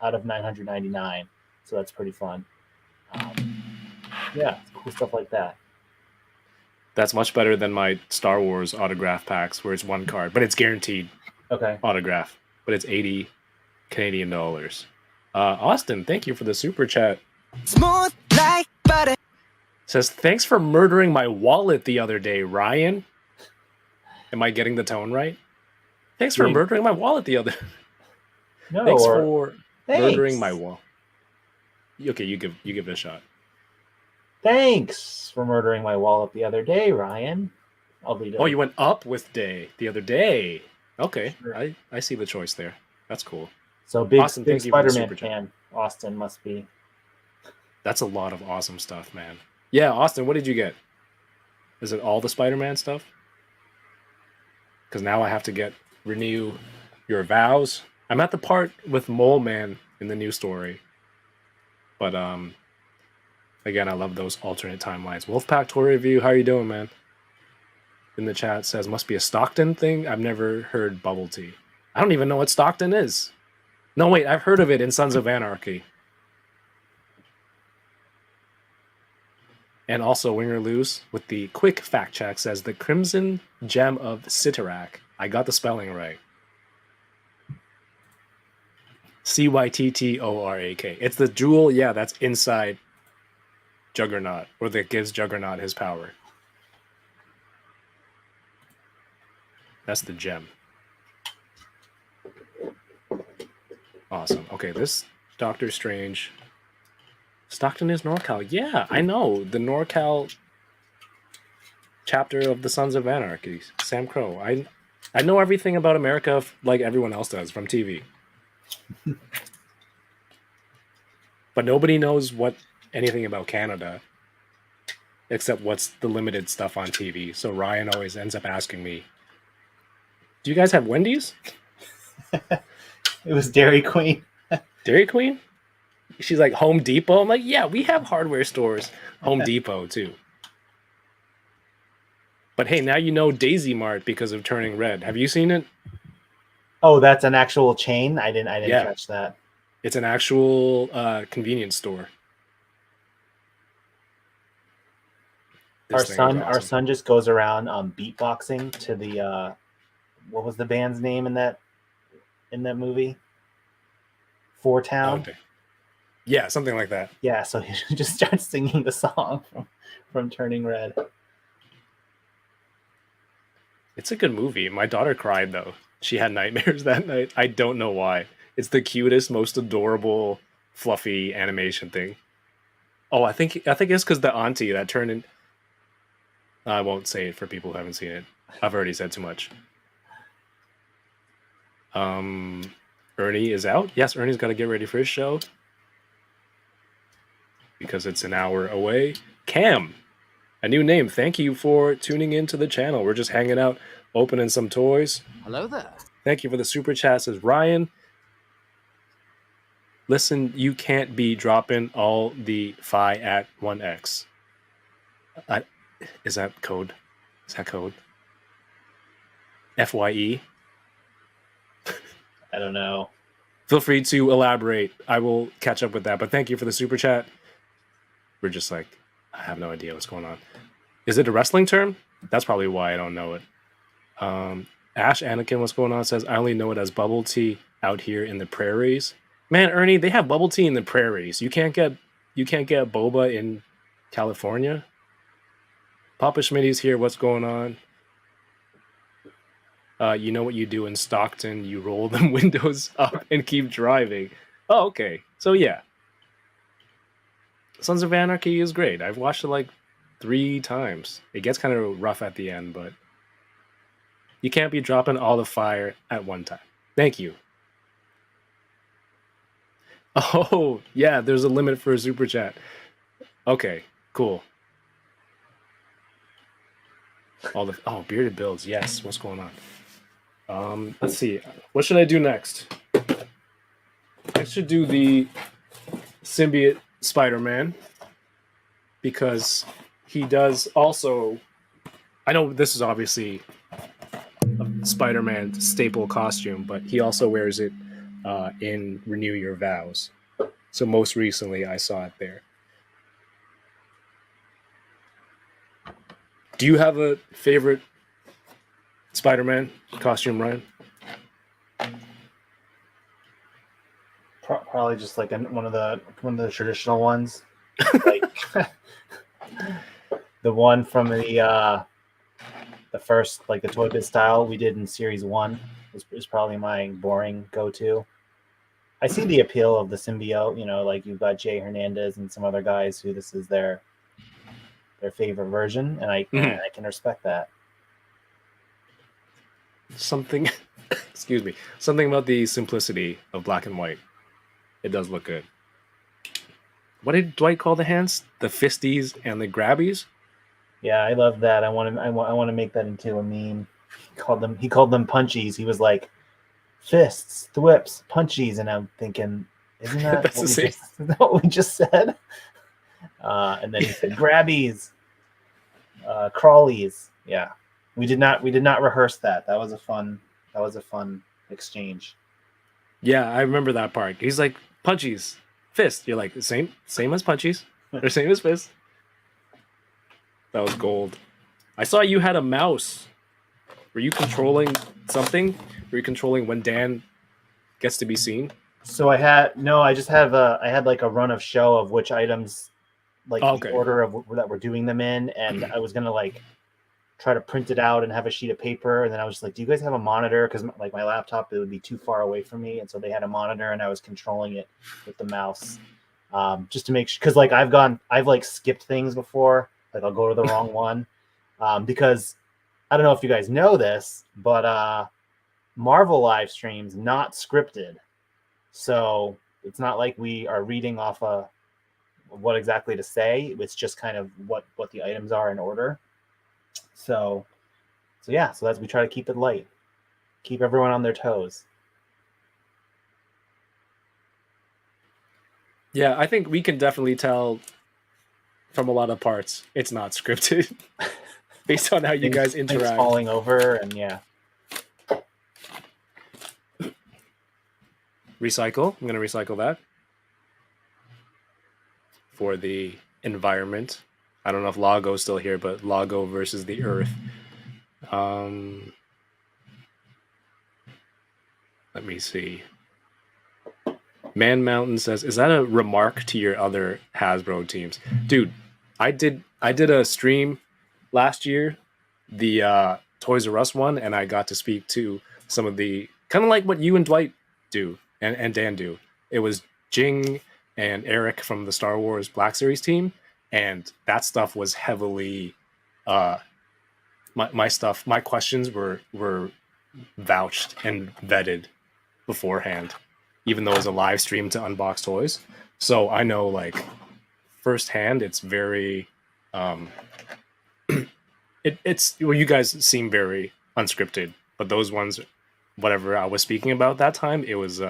$999, so that's pretty fun. Yeah, cool stuff like that. That's much better than my Star Wars autograph packs where it's one card, but it's guaranteed Okay. autograph, but it's 80 Canadian dollars. Austin, thank you for the super chat. Smooth like butter. Says, thanks for murdering my wallet the other day, Ryan. Am I getting the tone right? Thanks for murdering my wallet the other. No, Thanks or for murdering my wallet. Okay, you give it a shot. Thanks for murdering my wallet the other day, Ryan. I'll read it. Oh, you went up with day the other day. Okay, Sure. I see the choice there. That's cool. So big, Austin, big thank you for the Spider-Man super chat. fan. Austin must be. That's a lot of awesome stuff, man. Yeah, Austin, what did you get? Is it all the Spider-Man stuff? Because now I have to renew your vows. I'm at the part with Mole Man in the new story. But again, I love those alternate timelines. Wolfpack tour review, how are you doing, man? In the chat says must be a Stockton thing. I've never heard bubble tea. I don't even know what Stockton is. No, wait, I've heard of it in Sons of Anarchy. And also, Winger Lose with the quick fact check says the Crimson Gem of Cyttorak. I got the spelling right. Cyttorak. It's the jewel, yeah, that's inside Juggernaut, or that gives Juggernaut his power. That's the gem. Awesome. Okay, this Doctor Strange. Stockton is NorCal. Yeah, I know. The NorCal chapter of the Sons of Anarchy. Sam Crow. I know everything about America like everyone else does from TV. But nobody knows anything about Canada except what's the limited stuff on TV. So Ryan always ends up asking me, do you guys have Wendy's? It was Dairy Queen. Dairy Queen? She's like, Home Depot? I'm like, yeah, we have hardware stores. Home Depot, too. But hey, now you know Daisy Mart because of Turning Red. Have you seen it? Oh, that's an actual chain? I didn't catch that. It's an actual convenience store. Our son just goes around beatboxing to the what was the band's name in that movie? Four Town. Okay. Yeah, something like that. Yeah, so he just starts singing the song from Turning Red. It's a good movie. My daughter cried though. She had nightmares that night. I don't know why. It's the cutest, most adorable, fluffy animation thing. Oh, I think it's because the auntie that turned in. I won't say it for people who haven't seen it. I've already said too much. Ernie is out. Yes, Ernie's got to get ready for his show because it's an hour away. Cam, a new name. Thank you for tuning into the channel. We're just hanging out, opening some toys. Hello there. Thank you for the super chat. Says Ryan. Listen, you can't be dropping all the phi at 1x. Is that code? Is that code? FYE? I don't know. Feel free to elaborate. I will catch up with that. But thank you for the super chat. We're just like, I have no idea what's going on. Is it a wrestling term? That's probably why I don't know it. Ash Anakin, what's going on? Says, I only know it as bubble tea out here in the prairies. Man, Ernie, they have bubble tea in the prairies. You can't get boba in California. Papa Schmitty's here. What's going on? You know what you do in Stockton? You roll them windows up and keep driving. Oh, okay. So yeah, Sons of Anarchy is great. I've watched it like 3 times. It gets kind of rough at the end, but you can't be dropping all the fire at one time. Thank you. Oh, yeah, there's a limit for a super chat. Okay, cool. All the bearded builds. Yes. What's going on? Let's see. What should I do next? I should do the symbiote Spider-Man because he does also. I know this is obviously a Spider-Man staple costume, but he also wears it in Renew Your Vows. So most recently, I saw it there. Do you have a favorite Spider-Man costume, Ryan? Probably just like one of the traditional ones, like the one from the first, like the Toy Biz style we did in Series 1 is probably my boring go-to. I see the appeal of the symbiote, you know, like you've got Jay Hernandez and some other guys who this is their favorite version, and I can respect that. Something, excuse me, something about the simplicity of black and white. It does look good. What did Dwight call the hands? The fisties and the grabbies? Yeah, I love that. I want to make that into a meme. He called them punchies. He was like fists, thwips, punchies, and I'm thinking, isn't that That's the same. isn't that what we just said? And then he said grabbies, crawlies. Yeah, we did not rehearse that. That was a fun exchange. Yeah, I remember that part. He's like, punchies, fist. You're like, same as punchies. Or same as fist. That was gold. I saw you had a mouse. Were you controlling something? Were you controlling when Dan gets to be seen? So I had like a run of show of which items, like the order of that we're doing them in, and I was gonna like try to print it out and have a sheet of paper, and then I was just like, do you guys have a monitor? Because like my laptop, it would be too far away from me, and so they had a monitor, and I was controlling it with the mouse, just to make sure, because like I've like skipped things before, like I'll go to the wrong one, because I don't know if you guys know this, but Marvel live streams not scripted, so it's not like we are reading off what exactly to say. It's just kind of what the items are in order. So that's, we try to keep it light, keep everyone on their toes. Yeah, I think we can definitely tell from a lot of parts it's not scripted based on how you guys interact. Things falling over, and yeah. Recycle. I'm going to recycle that for the environment. I don't know if Lago's still here, but Lago versus the Earth. Let me see. Man Mountain says, "Is that a remark to your other Hasbro teams, dude?" I did a stream last year, the Toys R Us one, and I got to speak to some of the kind of like what you and Dwight do and Dan do. It was Jing and Eric from the Star Wars Black Series team, and that stuff was heavily my questions were vouched and vetted beforehand, even though it was a live stream to unbox toys. So I know, like, firsthand, it's very it's well, you guys seem very unscripted, but those ones, whatever I was speaking about that time, it was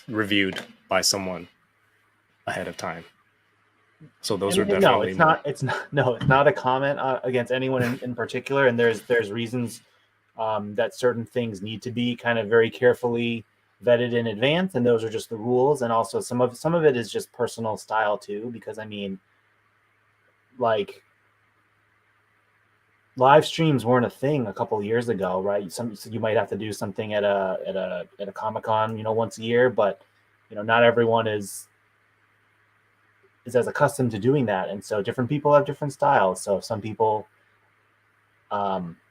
reviewed by someone ahead of time. So those are definitely it's not a comment against anyone in particular, and there's reasons that certain things need to be kind of very carefully vetted in advance, and those are just the rules. And also some of it is just personal style too, because I mean, like, live streams weren't a thing a couple of years ago, right? You might have to do something at a Comic-Con, once a year, but not everyone is as accustomed to doing that, and so different people have different styles. So if some people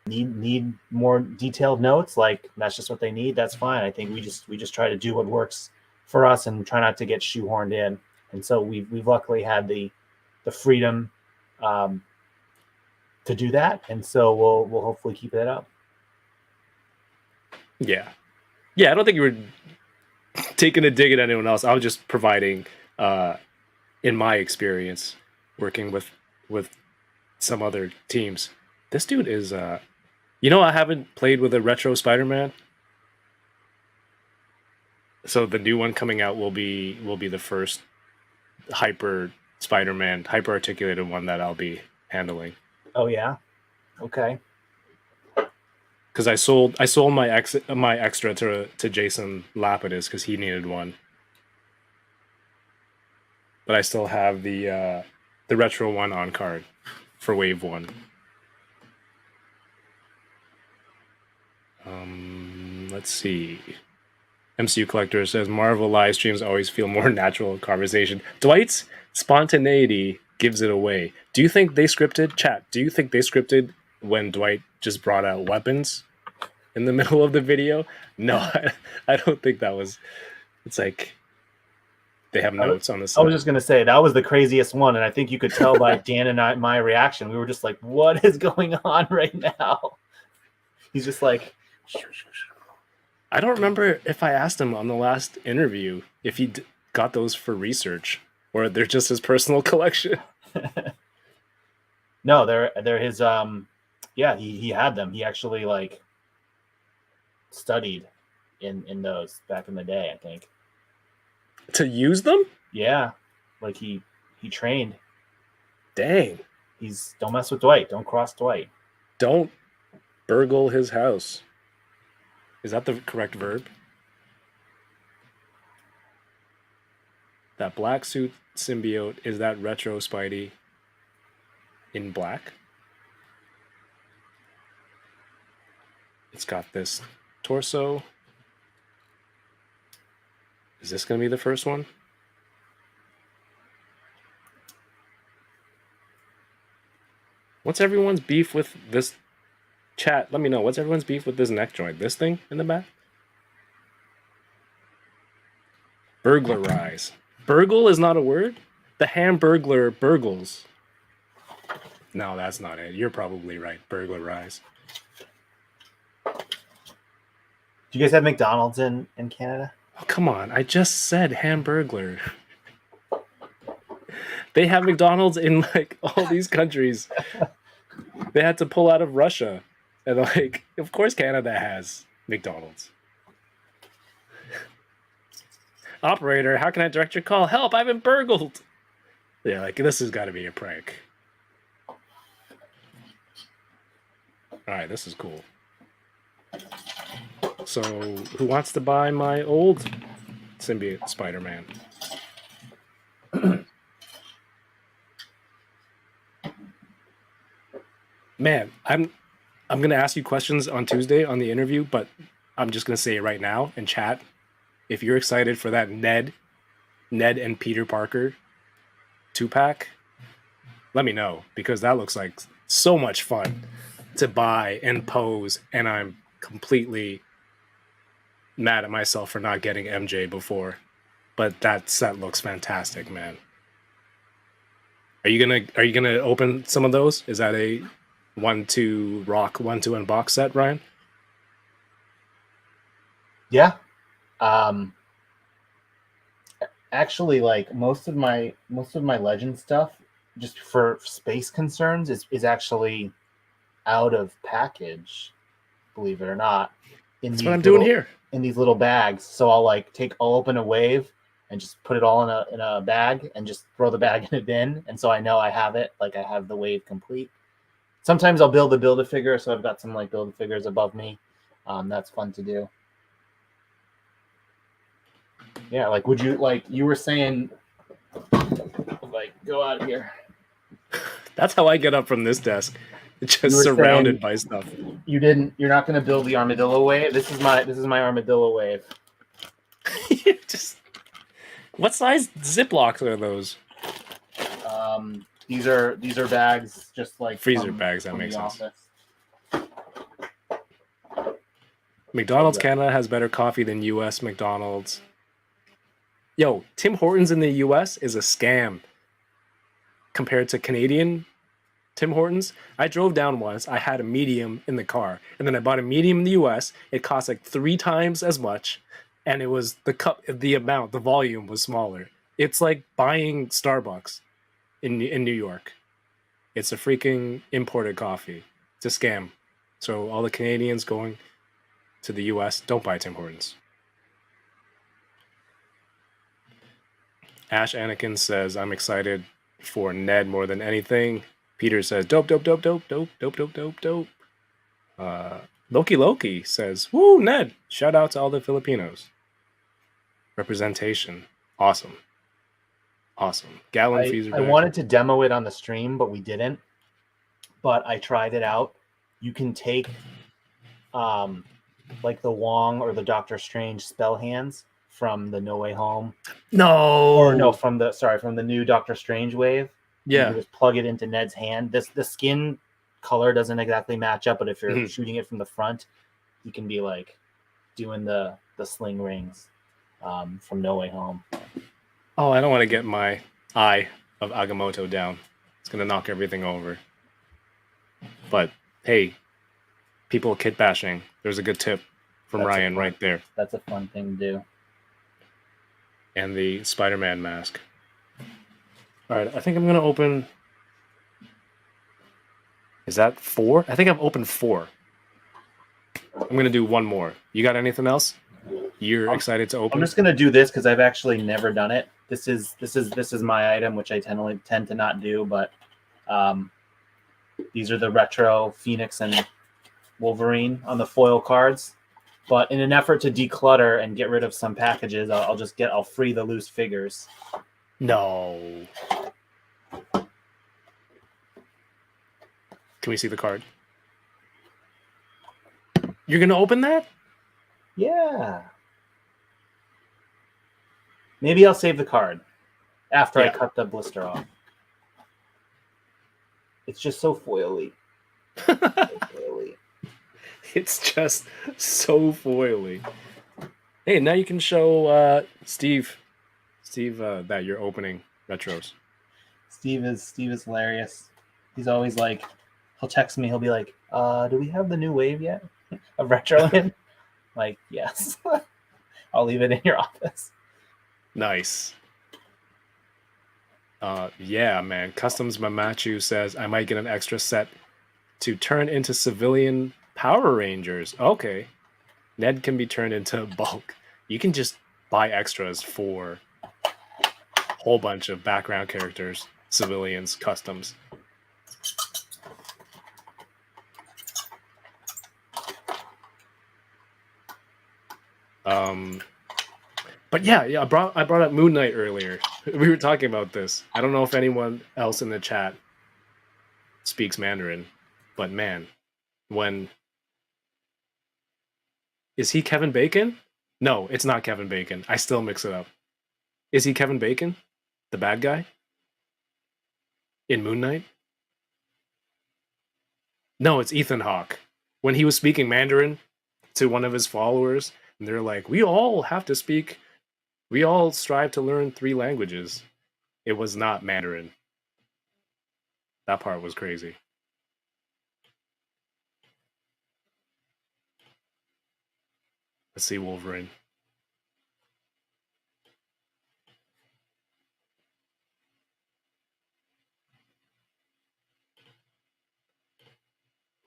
need more detailed notes, like that's just what they need, that's fine. I think we just try to do what works for us and try not to get shoehorned in. And so we've luckily had the freedom to do that, and so we'll hopefully keep that up. Yeah, I don't think you were taking a dig at anyone else. I was just providing in my experience working with some other teams. This dude is you know, I haven't played with a retro Spider-Man. So the new one coming out will be the first hyper Spider-Man, hyper articulated one that I'll be handling. Oh yeah. Okay. Because I sold my extra to Jason Lapidus because he needed one. But I still have the retro one on card for Wave 1. Let's see. MCU Collector says Marvel live streams always feel more natural conversation. Dwight's spontaneity gives it away. Do you think they scripted? Chat, do you think they scripted when Dwight just brought out weapons in the middle of the video? No, I don't think that was. It's like they have notes on the side. I was just gonna say that was the craziest one, and I think you could tell by Dan and my reaction. We were just like, "What is going on right now?" He's just like. I don't remember if I asked him on the last interview if he got those for research or they're just his personal collection. No, they're his. Yeah, he had them. He actually like studied in those back in the day, I think. To use them? Yeah, like he trained. Dang. Don't mess with Dwight. Don't cross Dwight. Don't burgle his house. Is that the correct verb? That black suit symbiote, is that retro Spidey in black? It's got this torso. Is this going to be the first one? What's everyone's beef with this? Chat, let me know. What's everyone's beef with this neck joint? This thing in the back? Burglarize. Burgle is not a word? The Hamburglar burgles. No, that's not it. You're probably right. Burglarize. Do you guys have McDonald's in Canada? Oh, come on. I just said Hamburglar. They have McDonald's in like all these countries. They had to pull out of Russia. And like, of course Canada has McDonald's. Operator, how can I direct your call? Help, I've been burgled. Yeah, like this has got to be a prank. Alright, this is cool. So, who wants to buy my old symbiote Spider-Man? Man, I'm gonna ask you questions on Tuesday on the interview, but I'm just gonna say it right now in chat. If you're excited for that Ned and Peter Parker 2-pack, let me know because that looks like so much fun to buy and pose, and I'm completely mad at myself for not getting MJ before. But that set looks fantastic, man. Are you gonna open some of those? Is that a 1-2 rock 1-2 unbox set, Ryan? Yeah. Actually, like most of my legend stuff, just for space concerns, is actually out of package. Believe it or not. That's what I'm doing here. In these little bags. So I'll open a wave and just put it all in a bag and just throw the bag in a bin. And so I know I have it. Like I have the wave complete. Sometimes I'll build a figure, so I've got some like build a figures above me. That's fun to do. Yeah, like would you you were saying go out of here. That's how I get up from this desk. Just surrounded by stuff. You're not gonna build the armadillo wave. This is my armadillo wave. What size Ziplocs are those? These are bags, just like freezer bags. That makes sense. McDonald's Canada has better coffee than U.S. McDonald's. Yo, Tim Hortons in the U.S. is a scam compared to Canadian Tim Hortons. I drove down once. I had a medium in the car, and then I bought a medium in the U.S. It cost like 3 times as much, and it was the volume was smaller. It's like buying Starbucks in New York. It's a freaking imported coffee. It's a scam. So all the Canadians going to the US, don't buy Tim Hortons. Ash Anakin says, I'm excited for Ned more than anything. Peter says, dope, dope, dope, dope, dope, dope, dope, dope, dope. Loki says, woo, Ned. Shout out to all the Filipinos. Representation. Awesome. Awesome. Gallon fees are I back. wanted to demo it on the stream, but we didn't. But I tried it out. You can take like the Wong or the Doctor Strange spell hands from the No Way Home. No. Or no, from the new Doctor Strange wave. You Yeah. can just plug it into Ned's hand. The skin color doesn't exactly match up, but if you're Mhm. shooting it from the front, you can be like doing the sling rings from No Way Home. Oh, I don't want to get my eye of Agamotto down. It's going to knock everything over. But hey, people kit bashing. There's a good tip from Ryan right there. That's a fun thing to do. And the Spider-Man mask. All right, I think I'm going to open... Is that 4? I think I've opened 4. I'm going to do one more. You got anything else you're excited to open? I'm just gonna do this because I've actually never done it. This is my item, which I tend to not do, but these are the retro Phoenix and Wolverine on the foil cards. But in an effort to declutter and get rid of some packages, I'll free the loose figures. No. Can we see the card? You're going to open that? Yeah. Maybe I'll save the card after I cut the blister off. It's just so foily. It's just so foily. Hey, now you can show Steve that you're opening retros. Steve is hilarious. He's always like, he'll text me. He'll be like, "Do we have the new wave yet of Retroland?" Like, yes. I'll leave it in your office. Nice. Yeah, man. Customs Mamachu says I might get an extra set to turn into civilian Power Rangers. Okay. Ned can be turned into bulk. You can just buy extras for a whole bunch of background characters, civilians, customs. But yeah, I brought up Moon Knight earlier. We were talking about this. I don't know if anyone else in the chat speaks Mandarin, but man, is he Kevin Bacon? No, it's not Kevin Bacon. I still mix it up. Is he Kevin Bacon? The bad guy? In Moon Knight? No, it's Ethan Hawke. When he was speaking Mandarin to one of his followers, and they're like, we all strive to learn 3 languages. It was not Mandarin. That part was crazy. Let's see Wolverine.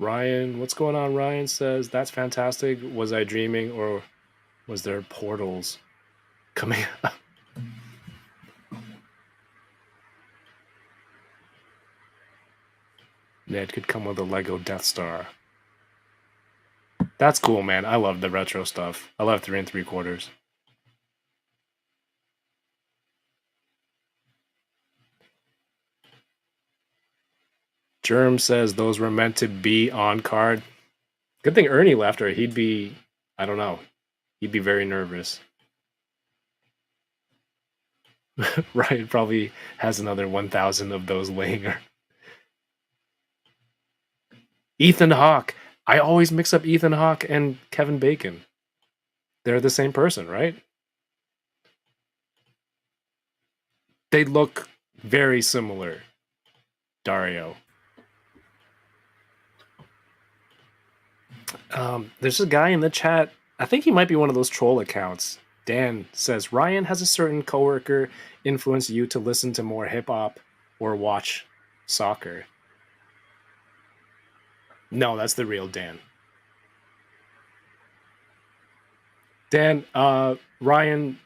Ryan, what's going on? Ryan says, that's fantastic. Was I dreaming or was there portals coming up? Ned could come with a Lego Death Star. That's cool, man. I love the retro stuff. I love 3 3/4. Germ says those were meant to be on card. Good thing Ernie left, or he'd be, I don't know, he'd be very nervous. Ryan probably has another 1,000 of those laying around. Ethan Hawke. I always mix up Ethan Hawke and Kevin Bacon. They're the same person, right? They look very similar. Dario. There's a guy in the chat. I think he might be one of those troll accounts. Dan says, Ryan, has a certain coworker influenced you to listen to more hip hop or watch soccer? No, that's the real Dan. Dan, Ryan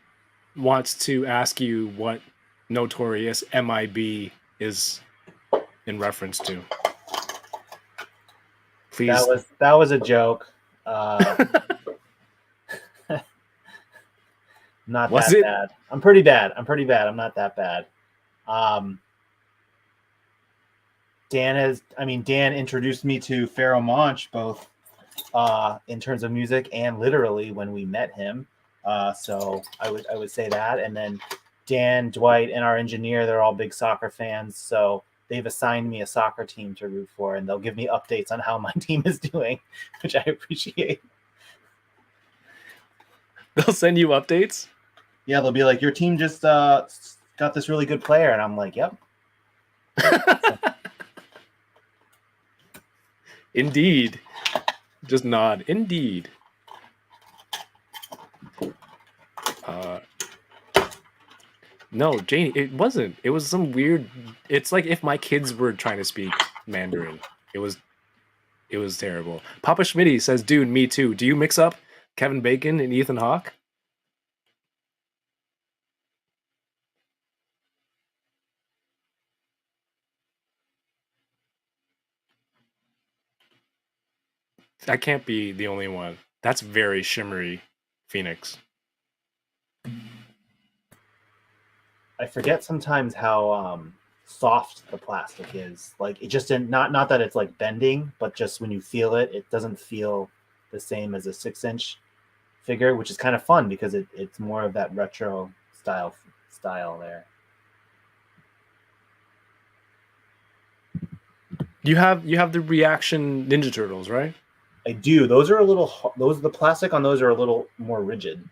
wants to ask you what Notorious MIB is in reference to. Please. That was a joke. Not Was that it? bad. I'm pretty bad. I'm not that bad. Dan introduced me to Pharoah Monch both in terms of music and literally when we met him. So I would say that. And then Dan, Dwight, and our engineer, they're all big soccer fans. So they've assigned me a soccer team to root for, and they'll give me updates on how my team is doing, which I appreciate. They'll send you updates? Yeah, they'll be like, your team just got this really good player. And I'm like, yep. Indeed. Just nod. Indeed. No, Janie, it wasn't. It was some weird. It's like if my kids were trying to speak Mandarin. It was terrible. Papa Schmitty says, "Dude, me too. Do you mix up Kevin Bacon and Ethan Hawke?" I can't be the only one. That's very shimmery, Phoenix. I forget sometimes how soft the plastic is. Like it just not that it's like bending, but just when you feel it, it doesn't feel the same as a 6-inch figure, which is kind of fun because it's more of that retro style there. You have the Reaction Ninja Turtles, right? I do. Those are the plastic on those are a little more rigid.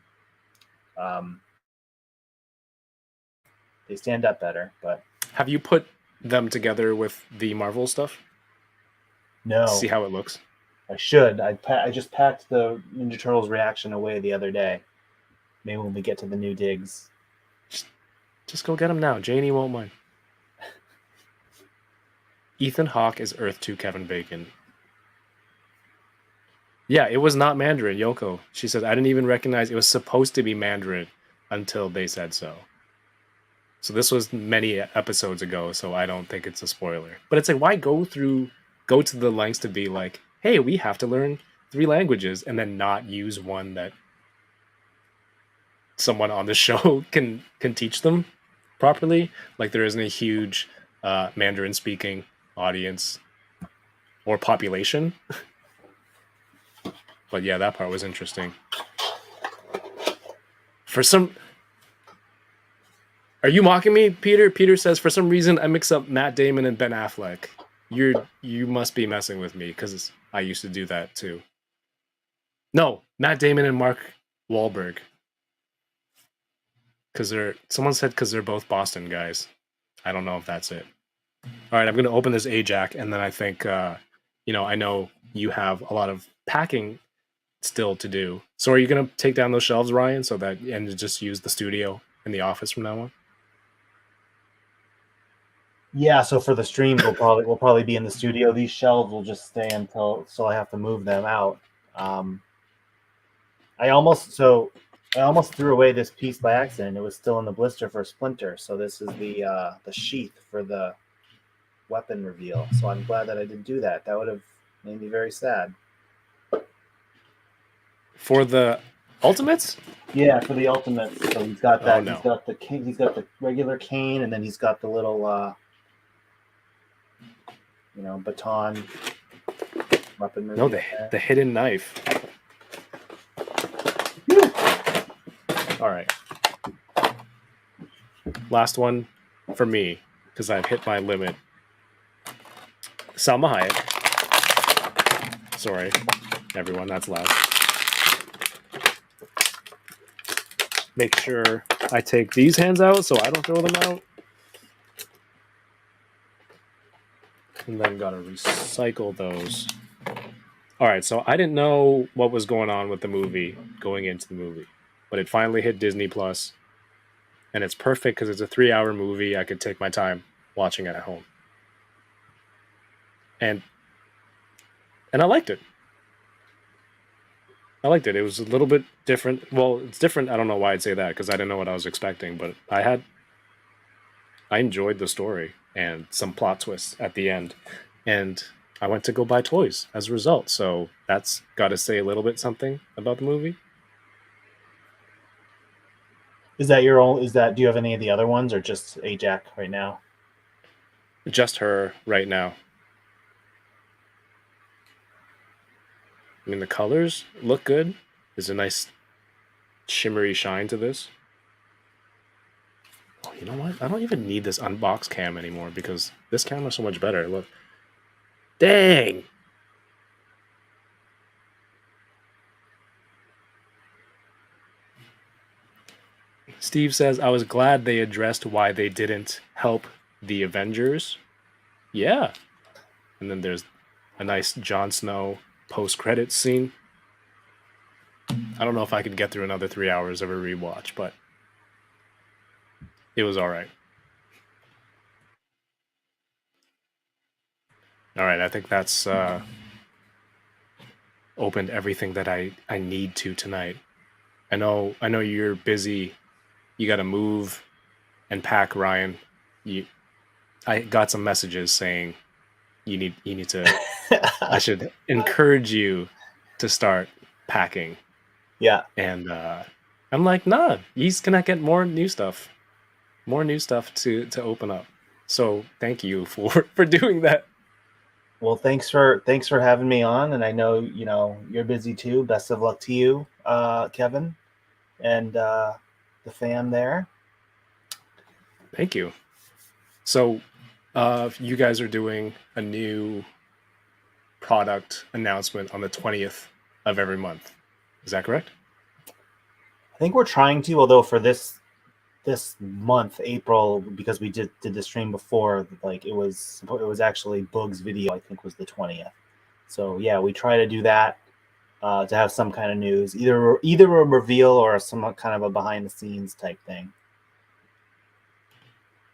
They stand up better, but have you put them together with the Marvel stuff? No. See how it looks? I should. I just packed the Ninja Turtles Reaction away the other day. Maybe when we get to the new digs. Just go get them now. Janie won't mind. Ethan Hawke is Earth 2 Kevin Bacon. Yeah, it was not Mandarin, Yoko. She said, I didn't even recognize it was supposed to be Mandarin until they said so. So this was many episodes ago, so I don't think it's a spoiler. But it's like, why go to the lengths to be like, hey, we have to learn 3 languages and then not use one that someone on the show can teach them properly? Like there isn't a huge Mandarin speaking audience or population. But yeah, that part was interesting. Are you mocking me, Peter? Peter says, for some reason, I mix up Matt Damon and Ben Affleck. You must be messing with me, because I used to do that, too. No, Matt Damon and Mark Wahlberg. Someone said because they're both Boston guys. I don't know if that's it. All right, I'm going to open this AJAC, and then I think, I know you have a lot of packing still to do. So are you going to take down those shelves, Ryan, and just use the studio in the office from now on? Yeah, so for the streams, we'll probably be in the studio. These shelves will just stay until I have to move them out. I almost threw away this piece by accident. It was still in the blister for Splinter. So this is the sheath for the weapon reveal. So I'm glad that I didn't do that. That would have made me very sad. For the Ultimates? Yeah, for the Ultimates. So he's got that. Oh, no. He's got the regular cane, and then he's got the little baton weapon. No, the hidden knife. All right. Last one for me, because I've hit my limit. Salma Hayek. Sorry, everyone, that's loud. Make sure I take these hands out so I don't throw them out. And then gotta recycle those. All right, so I didn't know what was going on with the movie going into the movie, but it finally hit Disney Plus, and it's perfect because it's a 3-hour movie. I could take my time watching it at home. And and I liked it. I liked it. It was a little bit different. Well, it's different. I don't know why I'd say that because I didn't know what I was expecting, but I enjoyed the story and some plot twists at the end, and I went to go buy toys as a result. So that's got to say a little bit something about the movie. Is that your own? Is that? Do you have any of the other ones, or just Ajax right now? Just her right now. I mean, the colors look good. There's a nice shimmery shine to this. Oh, you know what? I don't even need this unbox cam anymore because this camera's so much better. Look. Dang! Steve says, I was glad they addressed why they didn't help the Avengers. Yeah. And then there's a nice Jon Snow post-credits scene. I don't know if I could get through another 3 hours of a rewatch, but it was all right. All right, I think that's opened everything that I need to tonight. I know you're busy. You got to move and pack, Ryan. I got some messages saying you need to. I should encourage you to start packing. Yeah. And I'm like, nah, he's gonna get more new stuff to open up. So thank you for doing that. Well, thanks for having me on, and I know you're busy too. Best of luck to you, Kevin, and the fam there. Thank you. So, you guys are doing a new product announcement on the 20th of every month. Is that correct? I think we're trying to, although for this month, April, because we did the stream before, like it was actually Boog's video, I think was the 20th. So yeah, we try to do that to have some kind of news, either a reveal or some kind of a behind the scenes type thing.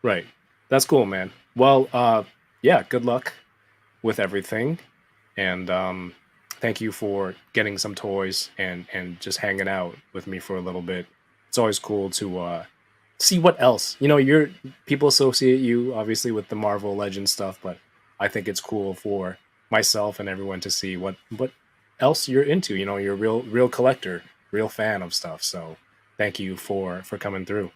Right. That's cool, man. Well, yeah, good luck with everything. And thank you for getting some toys and just hanging out with me for a little bit. It's always cool to see what else. People associate you obviously with the Marvel Legends stuff, but I think it's cool for myself and everyone to see what else you're into. You're a real collector, real fan of stuff. So thank you for coming through.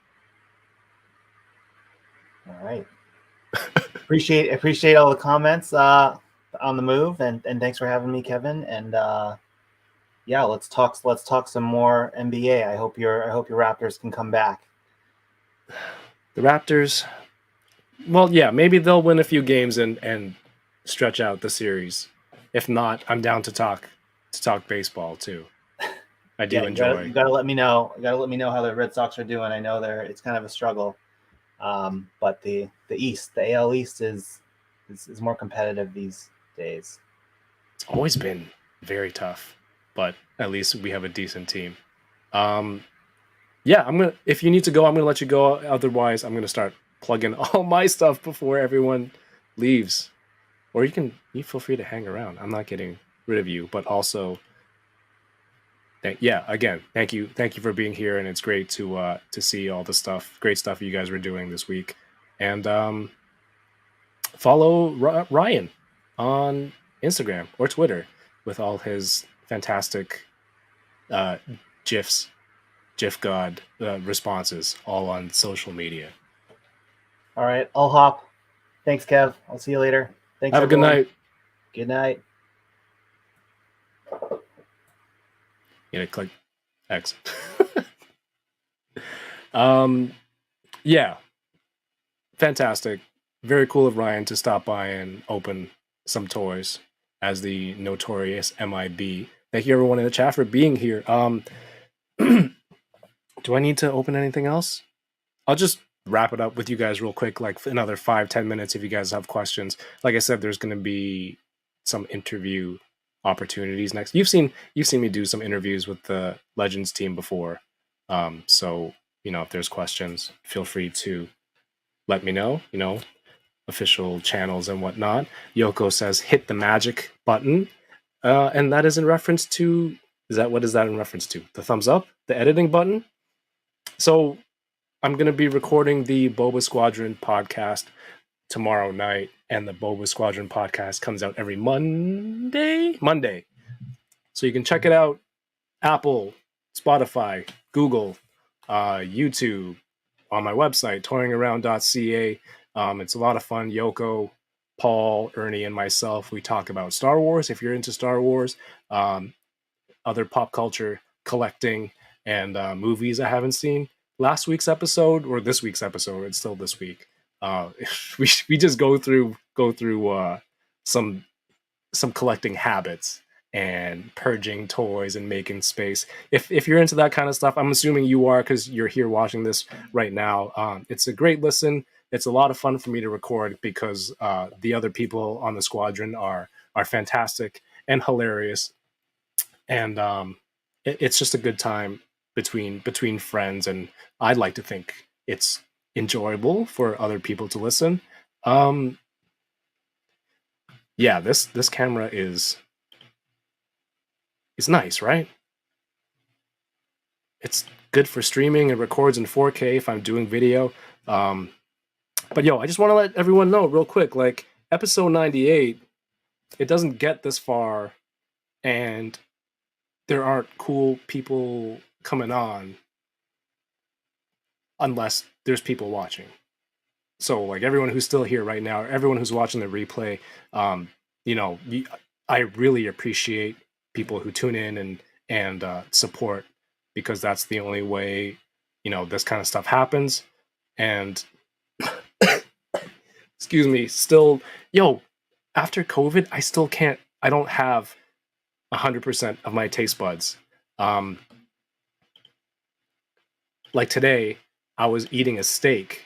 All right. appreciate all the comments on the move, and thanks for having me, Kevin. And yeah, let's talk some more NBA. I hope your Raptors can come back. The Raptors, well, yeah, maybe they'll win a few games and stretch out the series. If not, I'm down to talk baseball too. I do enjoy. You gotta let me know. You gotta let me know how the Red Sox are doing. I know it's kind of a struggle. But the AL East is more competitive these days. It's always been very tough, but at least we have a decent team. Yeah, if you need to go, I'm gonna let you go. Otherwise, I'm gonna start plugging all my stuff before everyone leaves. Or you feel free to hang around. I'm not getting rid of you, but also again, thank you for being here, and it's great to see all the great stuff you guys were doing this week. And follow Ryan on Instagram or Twitter with all his fantastic GIF God responses, all on social media. All right, I'll hop. Thanks, Kev. I'll see you later. Thanks. Have everyone. a good night. Good night. Click X. Yeah, fantastic. Very cool of Ryan to stop by and open some toys as the Notorious MIB. Thank you everyone in the chat for being here. Do I need to open anything else? I'll just wrap it up with you guys real quick, like another 5-10 minutes if you guys have questions. Like I said, there's going to be some interview opportunities next. You've seen me do some interviews with the Legends team before. So, if there's questions, feel free to let me know, official channels and whatnot. Yoko says, hit the magic button. And that is in reference to, what is that in reference to? The thumbs up, the editing button. So I'm going to be recording the Boba Squadron podcast tomorrow night, and the Boba Squadron podcast comes out every Monday. So you can check it out. Apple, Spotify, Google, YouTube, on my website, toyingaround.ca. It's a lot of fun. Yoko, Paul, Ernie, and myself, we talk about Star Wars. If you're into Star Wars, other pop culture, collecting, and movies I haven't seen. Last week's episode, or this week's episode, it's still this week. We just go through some collecting habits and purging toys and making space. If you're into that kind of stuff, I'm assuming you are because you're here watching this right now. It's a great listen. It's a lot of fun for me to record because the other people on the squadron are fantastic and hilarious, and it's just a good time between friends. And I'd like to think it's enjoyable for other people to listen. Yeah, this camera is nice, right? It's good for streaming. It records in 4K if I'm doing video. But yo, I just want to let everyone know real quick, like episode 98, it doesn't get this far and there aren't cool people coming on unless there's people watching. So like everyone who's still here right now, everyone who's watching the replay, I really appreciate people who tune in and support, because that's the only way, this kind of stuff happens. And excuse me, still, after COVID, I don't have 100% of my taste buds. Like today, I was eating a steak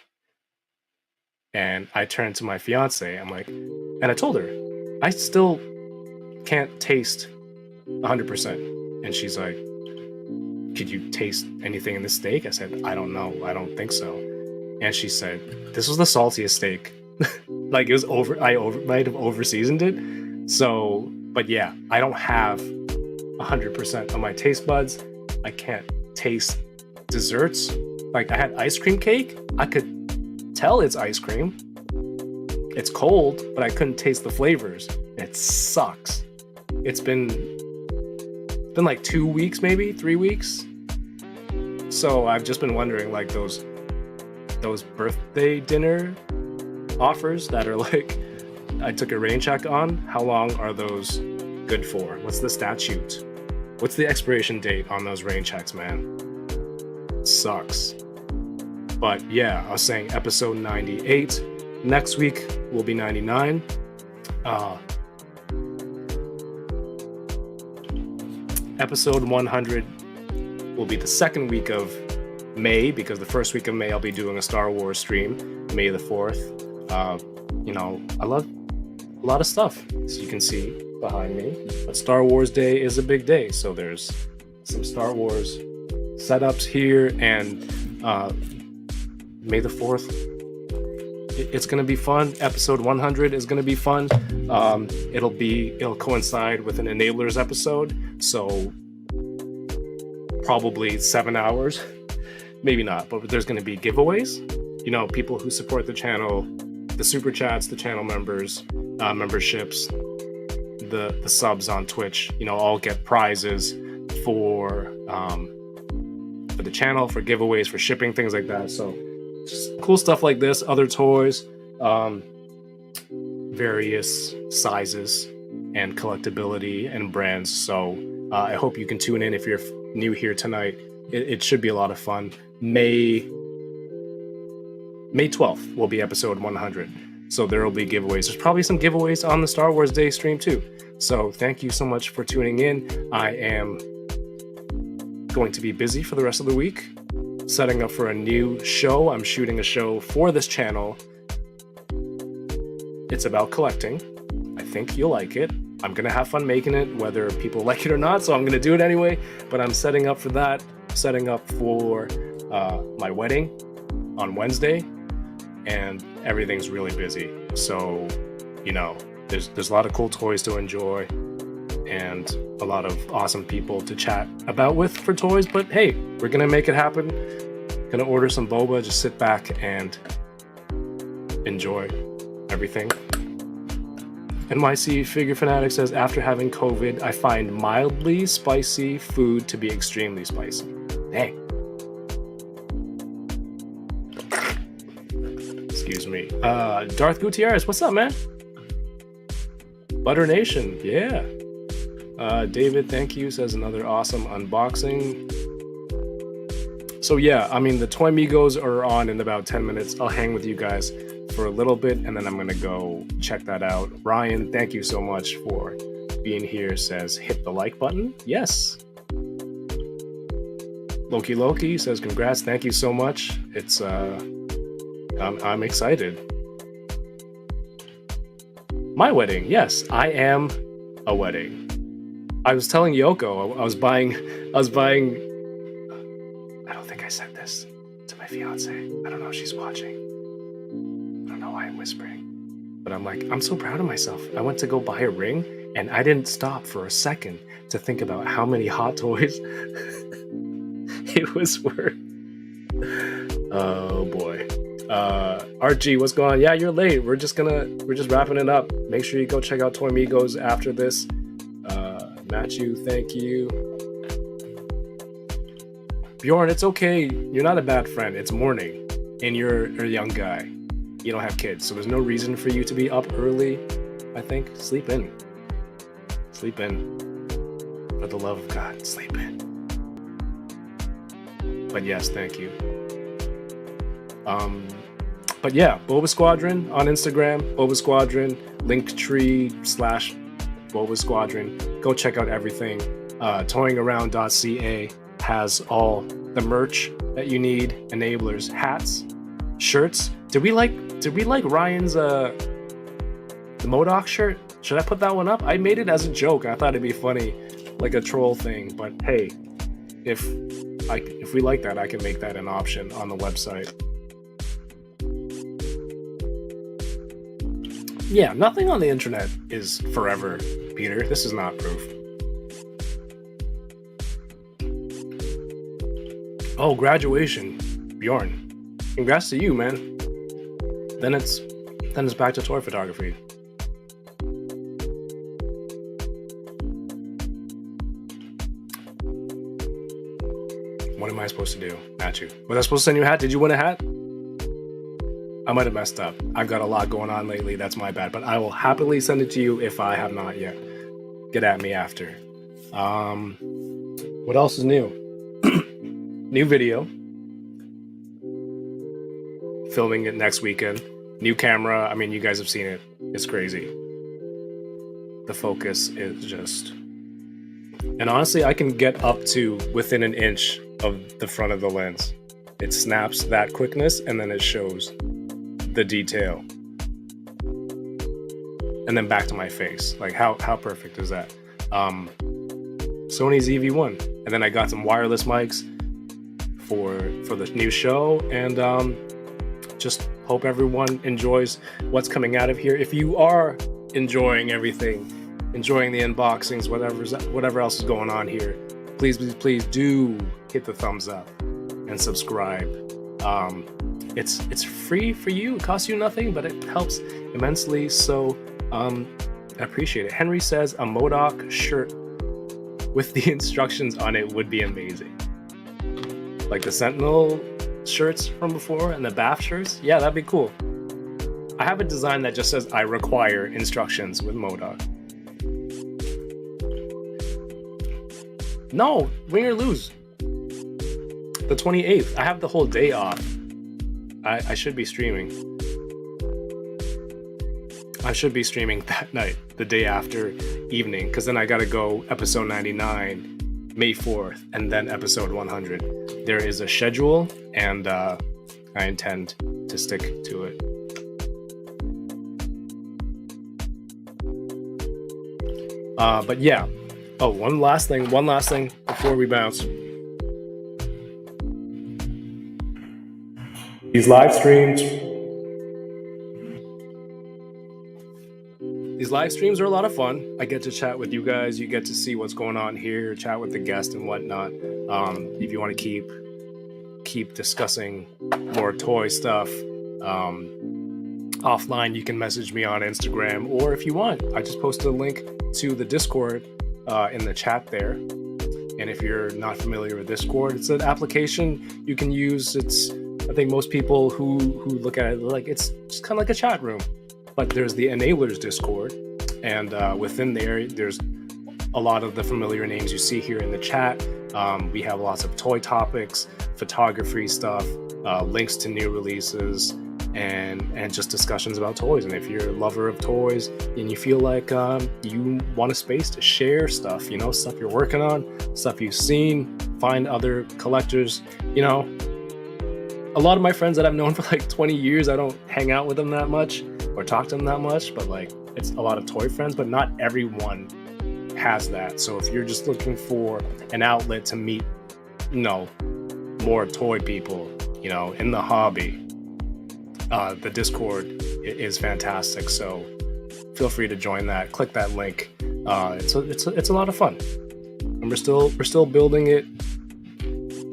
and I turned to my fiance, and I told her, I still can't taste 100%. And she's like, could you taste anything in the steak? I said, I don't know. I don't think so. And she said, this was the saltiest steak. Like it was might have over seasoned it. So, but yeah, I don't have 100% of my taste buds. I can't taste desserts. Like I had ice cream cake. I could tell it's ice cream. It's cold, but I couldn't taste the flavors. It sucks. It's been like 2 weeks, maybe 3 weeks. So I've just been wondering, like those birthday dinner offers that are like, I took a rain check on. How long are those good for? What's the statute? What's the expiration date on those rain checks, man? It sucks. But yeah, I was saying episode 98. Next week will be 99. Episode 100 will be the second week of May, because the first week of May I'll be doing a Star Wars stream, May the 4th. I love a lot of stuff, as you can see behind me. But Star Wars Day is a big day, so there's some Star Wars setups here, and May the 4th, it's going to be fun. Episode 100 is going to be fun. It'll coincide with an Enablers episode, so probably 7 hours. Maybe not, but there's going to be giveaways. People who support the channel, the super chats, the channel members, memberships, the subs on Twitch, all get prizes for the channel, for giveaways, for shipping, things like that. So just cool stuff like this, other toys, various sizes and collectability and brands. So I hope you can tune in if you're new here tonight. It should be a lot of fun. May 12th will be episode 100. So there will be giveaways. There's probably some giveaways on the Star Wars Day stream too. So thank you so much for tuning in. I am going to be busy for the rest of the week, setting up for a new show. I'm shooting a show for this channel. It's about collecting. I think you'll like it. I'm gonna have fun making it, whether people like it or not, so I'm gonna do it anyway. But I'm setting up for that, setting up for my wedding on Wednesday, and everything's really busy. So, there's a lot of cool toys to enjoy, and a lot of awesome people to chat about with for toys. But hey, we're gonna make it happen. Gonna order some boba, just sit back and enjoy everything. NYC Figure Fanatic says, after having COVID, I find mildly spicy food to be extremely spicy. Dang. Excuse me. Darth Gutierrez, what's up, man? Butter Nation, yeah. David, thank you, says another awesome unboxing. So yeah, I mean, the Toy Migos are on in about 10 minutes. I'll hang with you guys for a little bit, and then I'm gonna go check that out. Ryan, thank you so much for being here, says hit the like button. Yes. Loki says congrats, thank you so much. It's I'm excited. My wedding, yes, I am a wedding. I was telling Yoko I was buying I don't think I said this to my fiance. I don't know if she's watching. I don't know why I'm whispering. But I'm like, I'm so proud of myself. I went to go buy a ring and I didn't stop for a second to think about how many hot toys it was worth. Oh boy. RG, what's going on? Yeah, you're late. We're just wrapping it up. Make sure you go check out Toy Migos after this. Matthew, thank you. Bjorn, it's okay. You're not a bad friend. It's morning, and you're a young guy. You don't have kids, so there's no reason for you to be up early. I think sleep in. Sleep in. For the love of God, sleep in. But yes, thank you. But yeah, Boba Squadron on Instagram, Boba Squadron, Linktree/Boba Squadron. Go check out everything. Toyingaround.ca has all the merch that you need, enablers, hats, shirts. Did we like Ryan's the MODOK shirt? Should I put that one up? I made it as a joke. I thought it'd be funny, like a troll thing. But hey, if we like that, I can make that an option on the website. Yeah, nothing on the internet is forever, Peter. This is not proof. Oh, graduation, Bjorn. Congrats to you, man. Then it's back to toy photography. What am I supposed to do? Matthew. Was I supposed to send you a hat? Did you win a hat? I might have messed up. I've got a lot going on lately. That's my bad. But I will happily send it to you if I have not yet. Get at me after. What else is new? New video. Filming it next weekend. New camera. I mean, you guys have seen it. It's crazy. The focus is just... And honestly, I can get up to within an inch of the front of the lens. It snaps that quickness and then it shows the detail. And then back to my face. Like how perfect is that? Sony's EV1. And then I got some wireless mics for the new show, and just hope everyone enjoys what's coming out of here. If you are enjoying everything, enjoying the unboxings, whatever else is going on here, please do hit the thumbs up and subscribe. It's free for you. It costs you nothing, but it helps immensely. So I appreciate it. Henry says a MODOK shirt with the instructions on it would be amazing. Like the Sentinel shirts from before and the BAF shirts. Yeah, that'd be cool. I have a design that just says I require instructions with MODOK. No, win or lose. The 28th. I have the whole day off. I should be streaming. I should be streaming that night, the day after evening, because then I gotta go episode 99, May 4th, and then episode 100. There is a schedule, and I intend to stick to it. But yeah. Oh, one last thing before we bounce. These these live streams are a lot of fun. I get to chat with you guys. You get to see what's going on here, chat with the guest and whatnot. If you want to keep discussing more toy stuff, offline, you can message me on Instagram, or if you want, I just posted a link to the Discord in the chat there. And if you're not familiar with Discord, it's an application you can use. I think most people who look at it, like, it's just kind of like a chat room. But there's the Enablers Discord, and within there's a lot of the familiar names you see here in the chat. We have lots of toy topics, photography stuff, links to new releases, and just discussions about toys. And if you're a lover of toys and you feel like you want a space to share stuff, stuff you're working on, stuff you've seen, find other collectors, a lot of my friends that I've known for like 20 years, I don't hang out with them that much or talk to them that much, but like, it's a lot of toy friends, but not everyone has that. So if you're just looking for an outlet to meet, more toy people, in the hobby, the Discord is fantastic. So feel free to join that. Click that link. It's a lot of fun, and we're still building it.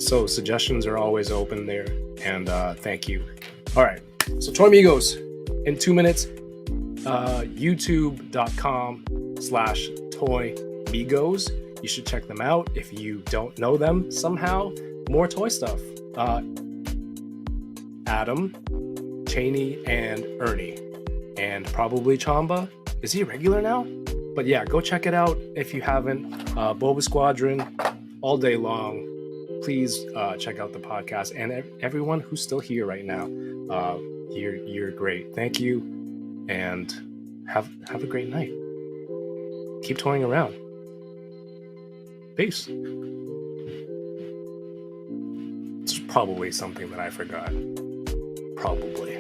So suggestions are always open there. And thank you. All right. So Toy Migos in 2 minutes. YouTube.com/Toy-Migos. You should check them out if you don't know them somehow. More toy stuff. Adam, Cheney, and Ernie, and probably Chamba. Is he a regular now? But yeah, go check it out if you haven't. Boba Squadron, all day long. Please check out the podcast, and everyone who's still here right now. You're great. Thank you, and have a great night. Keep toying around. Peace. It's probably something that I forgot. Probably.